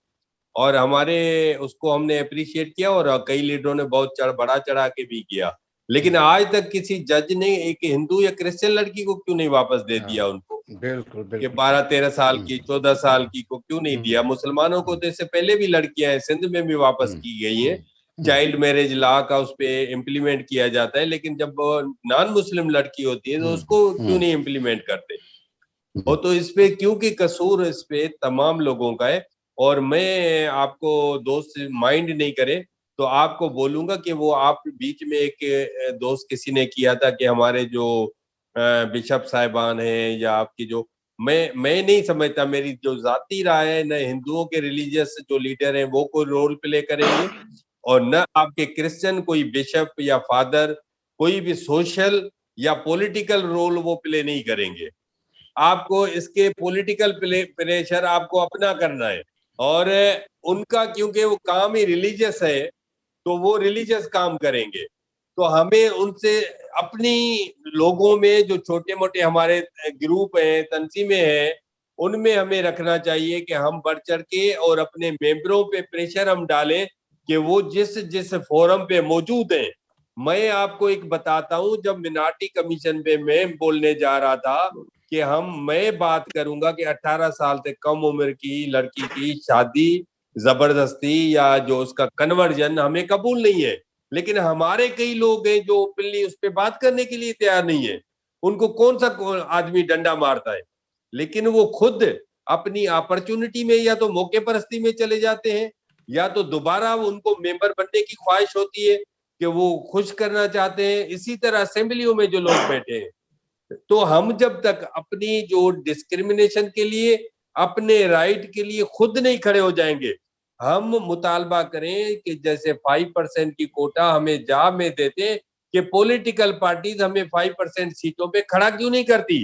और हमारे उसको हमने अप्रिशिएट किया और कई लीडरों ने बहुत बढ़ा चढ़ा के भी किया। लेकिन आज तक किसी जज ने एक हिंदू या क्रिश्चियन लड़की को क्यों नहीं वापस दे दिया उनको, बिल्कुल कि बिल्कुल 12-13 साल की, 14 साल की को क्यों नहीं दिया। मुसलमानों को तो इससे पहले भी लड़कियां हैं, सिंध में भी वापस की गई है। चाइल्ड मैरिज लॉ का उस पे इम्प्लीमेंट किया जाता है, लेकिन जब नॉन मुस्लिम लड़की होती है तो उसको क्यों नहीं इम्प्लीमेंट करते। वो तो इस पे, क्योंकि कसूर इस पे तमाम लोगों का है। और मैं आपको दोस्त माइंड नहीं करे तो आपको बोलूंगा कि वो आप बीच में एक दोस्त किसी ने किया था कि हमारे जो बिशप साहिबान हैं या आपकी जो, मैं नहीं समझता, मेरी जो जाती राय है, न हिंदुओं के रिलीजियस जो लीडर हैं वो कोई रोल प्ले करेंगे और न आपके क्रिश्चियन कोई बिशप या फादर कोई भी सोशल या पॉलिटिकल रोल वो प्ले नहीं करेंगे। आपको इसके पॉलिटिकल प्रेशर आपको अपना करना है। और उनका क्योंकि वो काम ही रिलीजियस है तो वो रिलीजियस काम करेंगे। तो हमें उनसे अपनी लोगों में जो छोटे मोटे हमारे ग्रुप हैं, तंजीमें हैं, उनमें हमें रखना चाहिए कि हम बढ़ चढ़ के और अपने मेंबरों पे प्रेशर हम डालें कि वो जिस जिस फोरम पे मौजूद हैं। मैं आपको एक बताता हूं, जब मिनार्टी कमीशन पे मैं बोलने जा रहा था कि मैं बात करूंगा कि 18 साल से कम उम्र की लड़की की शादी जबरदस्ती या जो उसका कन्वर्जन हमें कबूल नहीं है, लेकिन हमारे कई लोग हैं जो ओपनली उस पर बात करने के लिए तैयार नहीं है। उनको कौन सा आदमी डंडा मारता है, लेकिन वो खुद अपनी अपॉर्चुनिटी में या तो मौके परस्ती में चले जाते हैं या तो दोबारा उनको मेंबर बनने की ख्वाहिश होती है कि वो खुश करना चाहते हैं। इसी तरह असेंबलियों में जो लोग बैठे हैं, तो हम जब तक अपनी जो डिस्क्रिमिनेशन के लिए, अपने राइट के लिए खुद नहीं खड़े हो जाएंगे, हम मुतालबा करें कि जैसे 5% की कोटा हमें जा में देते कि पॉलिटिकल पार्टीज हमें 5% सीटों पे खड़ा क्यों नहीं करती।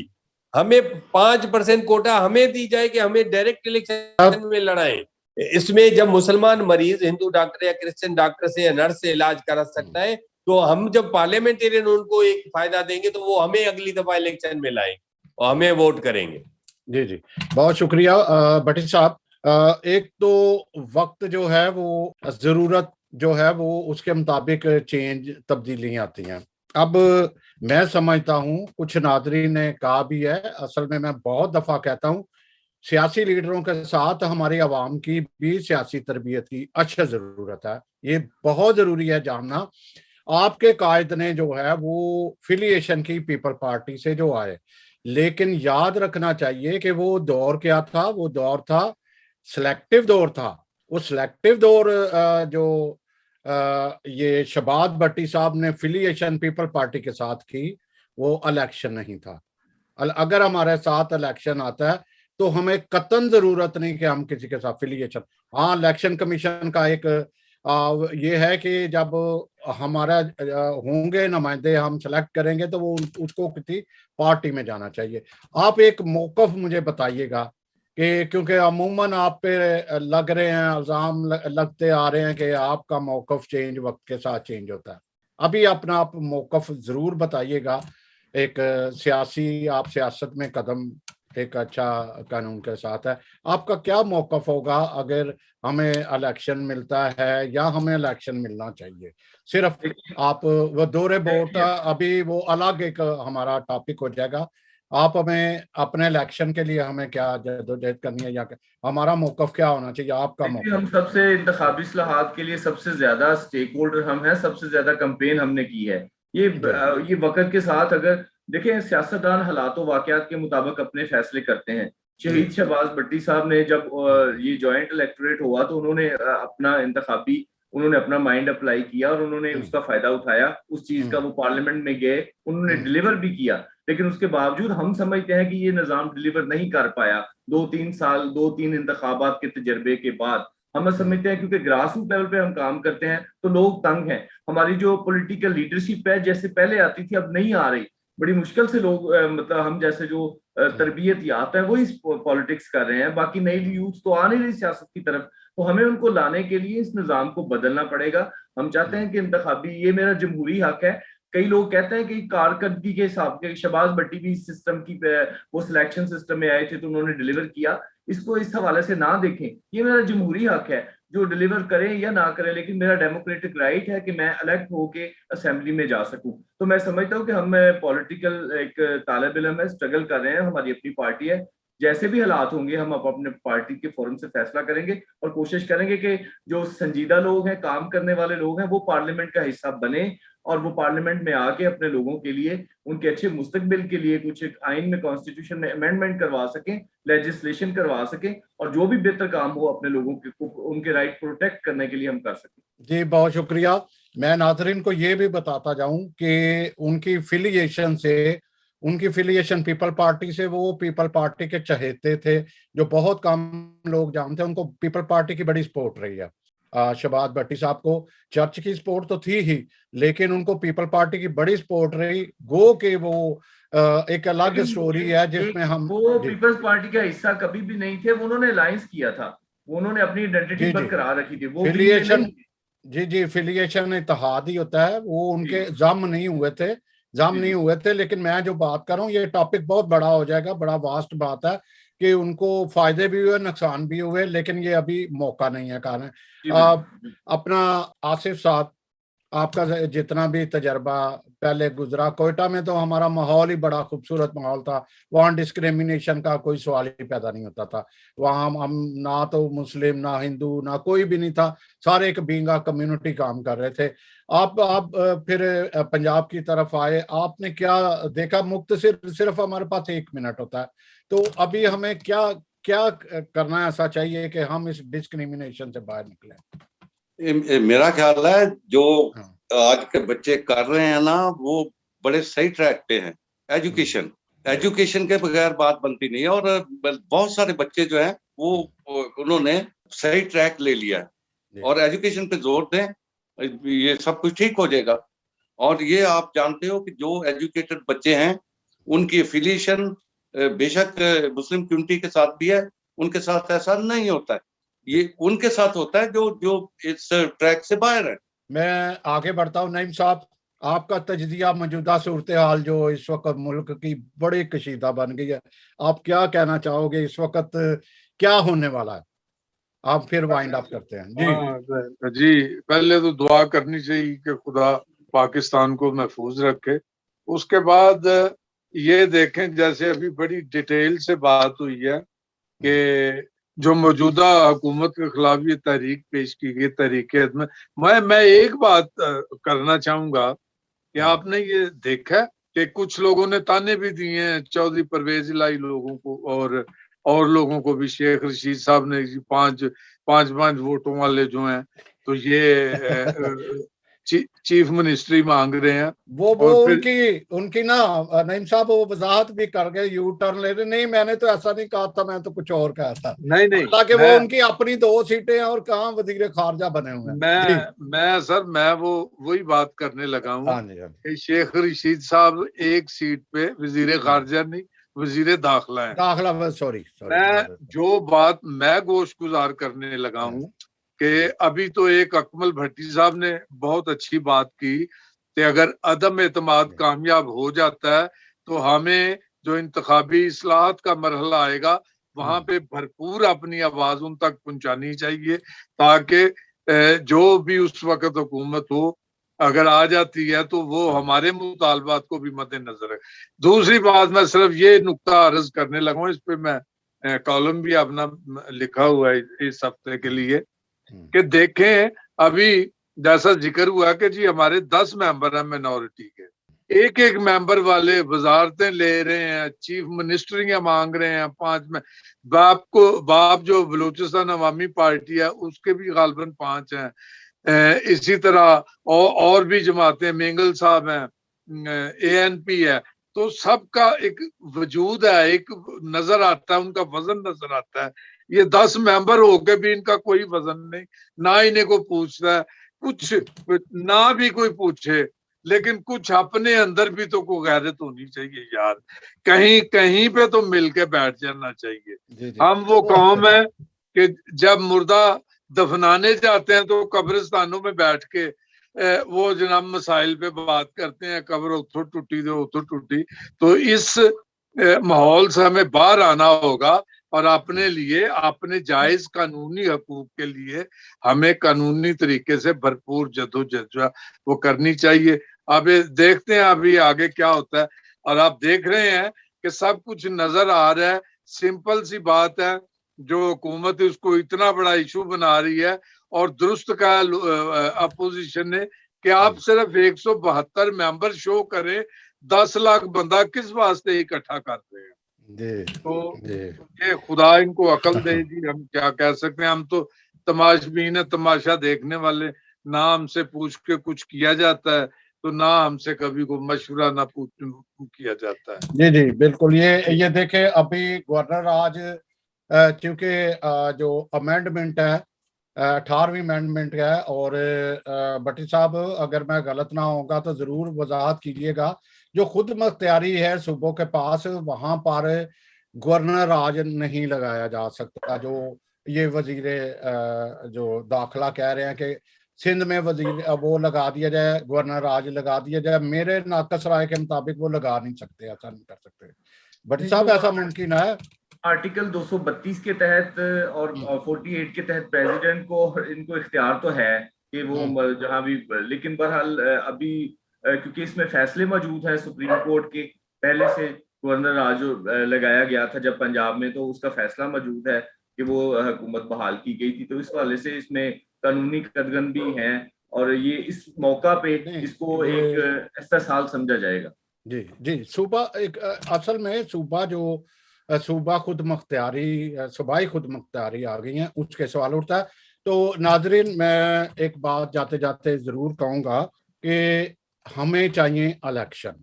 हमें 5% कोटा हमें दी जाए कि हमें डायरेक्ट इलेक्शन में लड़ाएं। इसमें जब मुसलमान मरीज हिंदू डॉक्टर या क्रिश्चियन डॉक्टर से या नर्स से इलाज करा सकता है, तो हम जब पार्लियामेंटेरियन उनको एक फायदा देंगे तो वो हमें अगली दफा इलेक्शन में लाएंगे और हमें वोट करेंगे। जी जी, बहुत शुक्रिया भट्टी साहब। एक तो वक्त जो है वो, जरूरत जो है वो, उसके मुताबिक चेंज तब्दीलियां आती हैं। अब मैं समझता हूं, कुछ नादरीन ने कहा भी है, असल में मैं बहुत दफा कहता हूं, सियासी लीडरों के साथ हमारी आवाम की भी सियासी तरबियत की अच्छा जरूरत है। ये बहुत जरूरी है जानना। आपके कायद ने जो है वो फिलिएशन की पीपल पार्टी से जो आए, लेकिन याद रखना चाहिए कि वो दौर क्या था, वो दौर था सिलेक्टिव दौर था। वो सिलेक्टिव दौर जो ये शहबाज भट्टी साहब ने फिलिएशन पीपल पार्टी के साथ की, वो इलेक्शन नहीं था। अगर हमारे साथ इलेक्शन आता है तो हमें कतन जरूरत नहीं कि हम किसी के साथ फिलिएशन। हाँ, इलेक्शन कमीशन का एक ये है कि जब हमारा होंगे नुमाइंदे, हम सेलेक्ट करेंगे तो वो उसको किसी पार्टी में जाना चाहिए। आप एक मौकफ मुझे बताइएगा कि क्योंकि अमूमन आप पे लग रहे हैं, इल्जाम लगते आ रहे हैं कि आपका मौकफ चेंज वक्त के साथ चेंज होता है। अभी अपना आप मौकफ जरूर बताइएगा। एक सियासी, आप सियासत में कदम एक अच्छा कानून के साथ है, आपका क्या मौकफ होगा अगर हमें इलेक्शन मिलता है या हमें इलेक्शन मिलना चाहिए? सिर्फ आप वो दौरे वोट अभी वो अलग एक हमारा टॉपिक हो जाएगा। आप हमें अपने इलेक्शन के लिए हमें क्या जद्दोजहद करनी है या हमारा मौकफ क्या होना चाहिए, आपका मौकफ? हम सबसे इंतखाबी इस्लाहात के लिए सबसे ज्यादा स्टेक होल्डर हम हैं, सबसे ज्यादा कंपेन हमने की है। ये वक्त के साथ अगर देखें, सियासतदान हालातों वाकयात के मुताबिक अपने फैसले करते हैं। शहीद शहबाज भट्टी साहब ने जब ये जॉइंट इलेक्टोरेट हुआ तो उन्होंने अपना माइंड अप्लाई किया और उन्होंने उसका फायदा उठाया उस चीज का। वो पार्लियामेंट में गए, उन्होंने डिलीवर भी किया, लेकिन उसके बावजूद हम समझते हैं कि ये निजाम डिलीवर नहीं कर पाया। 2-3 इंतखाबात के तजर्बे के बाद हम समझते हैं, क्योंकि ग्रास रूट लेवल पे हम काम करते हैं तो लोग तंग हैं। हमारी जो पॉलिटिकल लीडरशिप है जैसे पहले आती थी अब नहीं आ रही। बड़ी मुश्किल से लोग मतलब हम जैसे जो तरबियत याफ्ता है वही पॉलिटिक्स कर रहे हैं, बाकी नई यूथ तो आ नहीं रही सियासत की तरफ। तो हमें उनको लाने के लिए इस निजाम को बदलना पड़ेगा। हम चाहते हैं कि इंतखाबी, ये मेरा जमहूरी हक है। कई लोग कहते हैं कि कारकर्दगी के हिसाब के शहबाज भट्टी भी इस सिस्टम की वो सिलेक्शन सिस्टम में आए थे तो उन्होंने डिलीवर किया। इसको इस हवाले से ना देखें, ये मेरा जमहूरी हक है, जो डिलीवर करें या ना करें, लेकिन मेरा डेमोक्रेटिक राइट है कि मैं इलेक्ट होके असेंबली में जा सकूं। तो मैं समझता हूं कि हम पॉलिटिकल एक तालिब इल्म है, स्ट्रगल कर रहे हैं, हमारी अपनी पार्टी है। जैसे भी हालात होंगे हम अपने पार्टी के फोरम से फैसला करेंगे और कोशिश करेंगे कि जो संजीदा लोग हैं, काम करने वाले लोग हैं, वो पार्लियामेंट का हिस्सा बने और वो पार्लियामेंट में आके अपने लोगों के लिए, उनके अच्छे मुस्तकबिल के लिए कुछ एक आइन में, कॉन्स्टिट्यूशन में अमेंडमेंट करवा सकें, लेजिस्लेशन करवा सकें, और जो भी बेहतर काम हो अपने लोगों के उनके राइट प्रोटेक्ट करने के लिए हम कर सकें। जी, बहुत शुक्रिया। मैं नाज़रीन को ये भी बताता जाऊं कि उनकी फिलिएशन पीपल पार्टी से, वो पीपल पार्टी के चहेते थे, जो बहुत कम लोग जानते हैं। उनको पीपल पार्टी की बड़ी सपोर्ट रही है। शहबाज भट्टी साहब को चर्च की सपोर्ट तो थी ही, लेकिन उनको पीपल पार्टी की बड़ी सपोर्ट रही। गो के वो एक अलग स्टोरी है जिसमें हम, वो पीपल्स पार्टी का हिस्सा कभी भी नहीं थे, वो उन्होंने अलायंस किया था, वो उन्होंने अपनी आइडेंटिटी बरकरार रखी थी। वो फिलिएशन, जी फिलिएशन इत्तेहाद ही होता है, वो उनके जम नहीं हुए थे। लेकिन मैं जो बात कर रहा हूँ, ये टॉपिक बहुत बड़ा हो जाएगा, बड़ा वास्ट बात है कि उनको फायदे भी हुए, नुकसान भी हुए, लेकिन ये अभी मौका नहीं है। कारण अपना आसिफ साहब, आपका जितना भी तजर्बा पहले गुजरा, कोयटा में तो हमारा माहौल ही बड़ा खूबसूरत माहौल था। वहाँ डिस्क्रिमिनेशन का कोई सवाल ही पैदा नहीं होता था। वहाँ हम ना तो मुस्लिम, ना हिंदू, ना कोई भी नहीं था, सारे एक बींगा कम्युनिटी काम कर रहे थे। आप फिर पंजाब की तरफ आए, आपने क्या देखा? सिर्फ हमारे पास 1 मिनट होता है, तो अभी हमें क्या क्या करना ऐसा चाहिए कि हम इस डिस्क्रिमिनेशन से बाहर निकले? मेरा ख्याल है जो आज के बच्चे कर रहे हैं ना, वो बड़े सही ट्रैक पे हैं। एजुकेशन के बगैर बात बनती नहीं है, और बहुत सारे बच्चे जो हैं वो उन्होंने सही ट्रैक ले लिया है, और एजुकेशन पे जोर दें, ये सब कुछ ठीक हो जाएगा। और ये आप जानते हो कि जो एजुकेटेड बच्चे हैं उनकी एफिलिएशन बेशक मुस्लिम कम्युनिटी के साथ भी है, उनके साथ ऐसा नहीं होता है, ये उनके साथ होता है जो इस ट्रैक से बाहर है। मैं आगे बढ़ता हूँ। नईम साहब, आपका तजदिया मौजूदा सूरत हाल जो इस वक्त मुल्क की बड़ी कशीदा बन गई है, आप क्या कहना चाहोगे? इस वक्त क्या होने वाला है? आप फिर वाइंड अप करते हैं। जी, पहले तो दुआ करनी चाहिए कि खुदा पाकिस्तान को महफूज रखे। उसके बाद ये देखें, जैसे अभी बड़ी डिटेल से बात हुई है कि जो मौजूदा हुकूमत के खिलाफ ये तहरीक पेश की गई, तहरीक में मैं एक बात करना चाहूंगा कि आपने ये देखा कि कुछ लोगों ने ताने भी दिए हैं चौधरी परवेज इलाही लोगों को और लोगों को भी। शेख रशीद साहब ने पांच वोटों वाले जो हैं, तो ये चीफ मिनिस्ट्री मांग रहे हैं। वो और फिर उनकी ना नईम साहब वो वजाहत भी कर गए, यू टर्न ले रहे, नहीं मैंने तो ऐसा नहीं कहा था, मैं तो कुछ और कहा था। नहीं ताकि वो उनकी अपनी 2 सीटें हैं और कहाँ वजीर खारजा बने हुए हैं। मैं वही बात करने लगा हूँ हाँ जी, कि शेख रशीद साहब एक सीट पे वजीर खारजा नहीं, वजीर दाखिला है। दाखिला, सॉरी मैं जो बात मैं गोश गुजार करने लगा हूँ कि अभी तो एक अकमल भट्टी साहब ने बहुत अच्छी बात की कि अगर अदम एतमाद कामयाब हो जाता है तो हमें जो इंतखाबी इस्लाहत का मरहला आएगा वहां पे भरपूर अपनी आवाज उन तक पहुंचानी चाहिए, ताकि जो भी उस वक्त हुकूमत हो अगर आ जाती है तो वो हमारे मुतालबात को भी मद्देनजर है। दूसरी बात, मैं सिर्फ ये नुक्ता अर्ज करने लगा हूँ, इस पे मैं कॉलम भी अपना लिखा हुआ है इस हफ्ते के लिए, कि देखें अभी जैसा जिक्र हुआ कि जी हमारे 10 मेंबर हैं मिनॉरिटी के, एक मेंबर वाले वजारतें ले रहे हैं, चीफ मिनिस्टरियां मांग रहे हैं 5 में। बाप जो बलूचिस्तान अवामी पार्टी है उसके भी गालबन 5 हैं। इसी तरह और भी जमातें, मेंगल साहब हैं, ANP है, तो सबका एक वजूद है, एक नजर आता है, उनका वजन नजर आता है। ये 10 मेंबर होके भी इनका कोई वजन नहीं, ना इन्हें को पूछता है कुछ, ना भी कोई पूछे, लेकिन कुछ अपने अंदर भी तो कोई गैरत होनी चाहिए यार, कहीं कहीं पे तो मिलके बैठ जाना चाहिए। हम वो कौम है कि जब मुर्दा दफनाने जाते हैं तो कब्रिस्तानों में बैठ के वो जनाब मसाइल पे बात करते हैं, कब्र उथो टूटी तो उथो टूटी। तो इस माहौल से हमें बाहर आना होगा और अपने लिए, अपने जायज कानूनी हकूक के लिए हमें कानूनी तरीके से भरपूर जदोजहद वो करनी चाहिए। अब देखते हैं अभी आगे क्या होता है। और आप देख रहे हैं कि सब कुछ नजर आ रहा है, सिंपल सी बात है, जो हुकूमत है उसको इतना बड़ा इशू बना रही है। और दुरुस्त का अपोजिशन ने कि आप सिर्फ 172 मेंबर शो करें, 10 लाख बंदा किस वास्ते इकट्ठा कर रहे हैं। तो ये खुदा इनको अकल दे जी, हम क्या कह सकते हैं। हम तो तमाशबीन है, तमाशा देखने वाले, ना हमसे पूछ के कुछ किया जाता है तो ना हमसे कभी को मशवरा ना किया जाता है। जी जी बिल्कुल। ये देखें अभी गवर्नर आज क्योंकि जो अमेंडमेंट है 18वीं अमेंडमेंट है, और भट्टी साहब अगर मैं गलत ना होगा तो जरूर वजाहत कीजिएगा, जो खुद मुख्तियारी है सूबों के पास वहां पर गवर्नर राज नहीं लगाया जा सकता। जो ये वजीर जो दाखिला कह रहे हैं कि सिंध में वजीर वो लगा दिया जाए, गवर्नर राज लगा दिया जाए, मेरे नाकस राय के मुताबिक वो लगा नहीं सकते, ऐसा नहीं कर सकते। भट्टी साहब ऐसा मुमकिन है? आर्टिकल 232 के तहत और 48 के तहत प्रेसिडेंट को इनको इख्तियार तो है कि वो जहां भी, लेकिन बहरहाल अभी क्योंकि इसमें फैसले मौजूद हैं सुप्रीम कोर्ट के, पहले से गवर्नर राज लगाया गया था जब पंजाब में, तो उसका फैसला मौजूद है कि वो हुकूमत बहाल की गई थी। तो इस वाले से इसमें कानूनी कदगन भी हैं और ये इस मौका पे इसको एक इस्तेहसाल समझा जाएगा। जी जी। सूबा एक असल में सूबा खुद मुख्तियारी, सूबाई खुद मुख्तियारी आ गई है, उसके सवाल उठता है। तो नाजरीन, मैं एक बात जाते जाते जरूर कहूँगा कि हमें चाहिए इलेक्शन,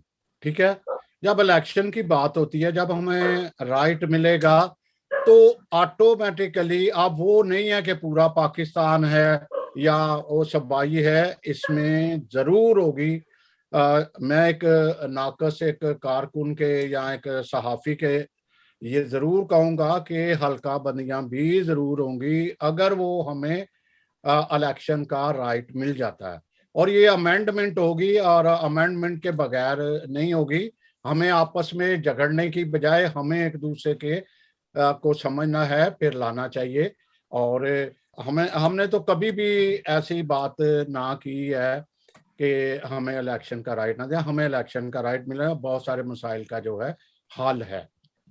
ठीक है। जब इलेक्शन की बात होती है, जब हमें राइट मिलेगा तो ऑटोमेटिकली, अब वो नहीं है कि पूरा पाकिस्तान है या वो सूबाई है, इसमें जरूर होगी। मैं एक नाकस एक कारकुन के या एक सहाफ़ी के ये जरूर कहूंगा कि हल्का बंदियां भी जरूर होंगी अगर वो हमें इलेक्शन का राइट मिल जाता है। और ये अमेंडमेंट होगी, और अमेंडमेंट के बगैर नहीं होगी। हमें आपस में झगड़ने की बजाय हमें एक दूसरे के को समझना है, फिर लाना चाहिए। और हमने तो कभी भी ऐसी बात ना की है कि हमें इलेक्शन का राइट ना दें। हमें इलेक्शन का राइट मिला, बहुत सारे मसाइल का जो है हल है,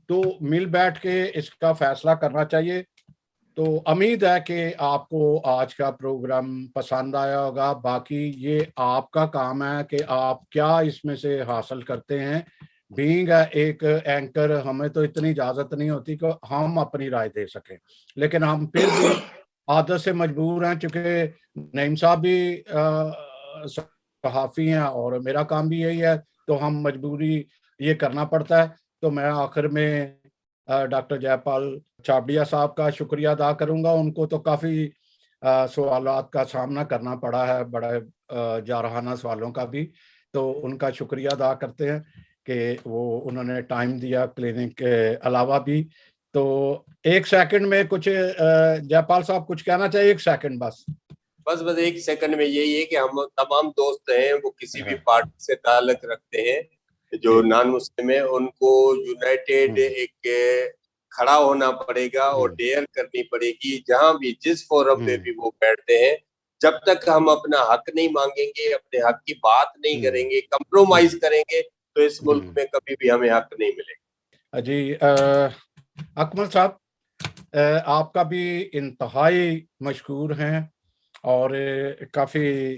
तो मिल बैठ के इसका फैसला करना चाहिए। तो उम्मीद है कि आपको आज का प्रोग्राम पसंद आया होगा। बाकी ये आपका काम है कि आप क्या इसमें से हासिल करते हैं। बीइंग एक एंकर, हमें तो इतनी इजाज़त नहीं होती कि हम अपनी राय दे सकें, लेकिन हम फिर भी आदत से मजबूर हैं, चूँकि नईम साहब भी सहाफ़ी हैं और मेरा काम भी यही है, तो हम मजबूरी ये करना पड़ता है। तो मैं आखिर में डॉक्टर जयपाल छाबड़िया साहब का शुक्रिया अदा करूँगा। उनको तो काफ़ी सवालात का सामना करना पड़ा है, बड़े जारहाना सवालों का भी, तो उनका शुक्रिया अदा करते हैं कि वो उन्होंने टाइम दिया क्लिनिक के अलावा भी। तो 1 सेकंड में कुछ जयपाल साहब कुछ कहना चाहिए? 1 सेकंड बस। बस 1 सेकंड में यही है कि हम तमाम दोस्त हैं वो किसी भी पार्टी से ताल्लुक रखते हैं, जो नॉन मुस्लिम है, उनको यूनाइटेड एक खड़ा होना पड़ेगा और डेयर करनी पड़ेगी। जहां भी जिस फोरम पे भी वो बैठते हैं, जब तक हम अपना हक नहीं मांगेंगे, अपने हक की बात नहीं करेंगे, कंप्रोमाइज करेंगे, तो इस मुल्क में कभी भी हमें हक नहीं मिलेगा। जी अकमल साहब, आपका भी इंतहाई मशकूर हैं और काफ़ी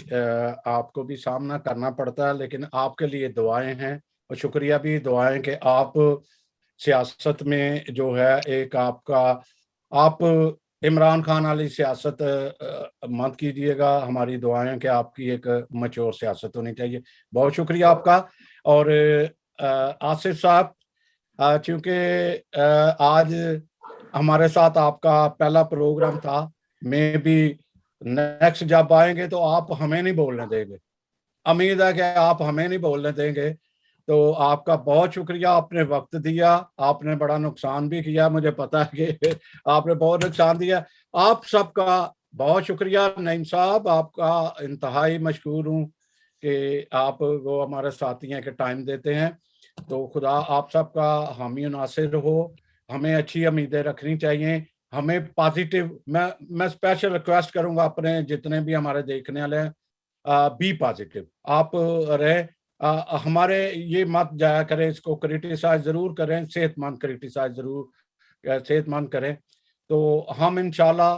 आपको भी सामना करना पड़ता है, लेकिन आपके लिए दुआएं हैं और शुक्रिया भी दुआएं कि आप सियासत में जो है एक आपका, आप इमरान खान वाली सियासत मत कीजिएगा। हमारी दुआएं कि आपकी एक मैच्योर सियासत होनी चाहिए। बहुत शुक्रिया आपका। और आसिफ साहब, चूँकि आज हमारे साथ आपका पहला प्रोग्राम था, मैं भी नेक्स्ट जब आएंगे तो आप हमें नहीं बोलने देंगे। उम्मीद है कि आप हमें नहीं बोलने देंगे। तो आपका बहुत शुक्रिया, आपने वक्त दिया, आपने बड़ा नुकसान भी किया, मुझे पता है कि आपने बहुत नुकसान दिया। आप सबका बहुत शुक्रिया। नईम साहब, आपका इंतहाई मशकूर हूँ कि आप वो हमारे साथी हैं कि टाइम देते हैं। तो खुदा आप सबका हामी नासिर हो। हमें अच्छी उम्मीदें रखनी चाहिए, हमें पॉजिटिव, मैं स्पेशल रिक्वेस्ट करूंगा अपने जितने भी हमारे देखने वाले हैं, बी पॉजिटिव आप रहे। हमारे ये मत जाया करें, इसको क्रिटिसाइज जरूर करें, सेहतमंद क्रिटिसाइज जरूर सेहतमंद करें। तो हम इंशाल्लाह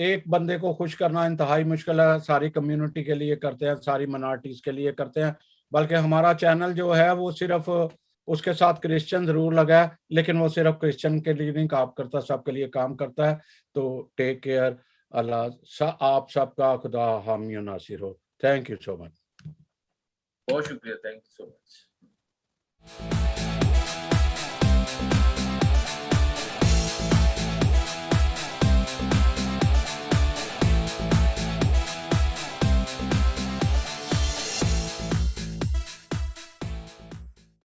एक बंदे को खुश करना इंतहाई मुश्किल है, सारी कम्युनिटी के लिए करते हैं, सारी माइनॉरिटीज के लिए करते हैं। बल्कि हमारा चैनल जो है वो सिर्फ उसके साथ क्रिश्चियन जरूर लगा है, लेकिन वो सिर्फ क्रिश्चियन के लिए नहीं काम करता, सबके लिए काम करता है। तो टेक केयर, अल्लाह आप सबका खुदा हामी और नासिर हो। Thank you so much. बहुत शुक्रिया, थैंक यू सो मच।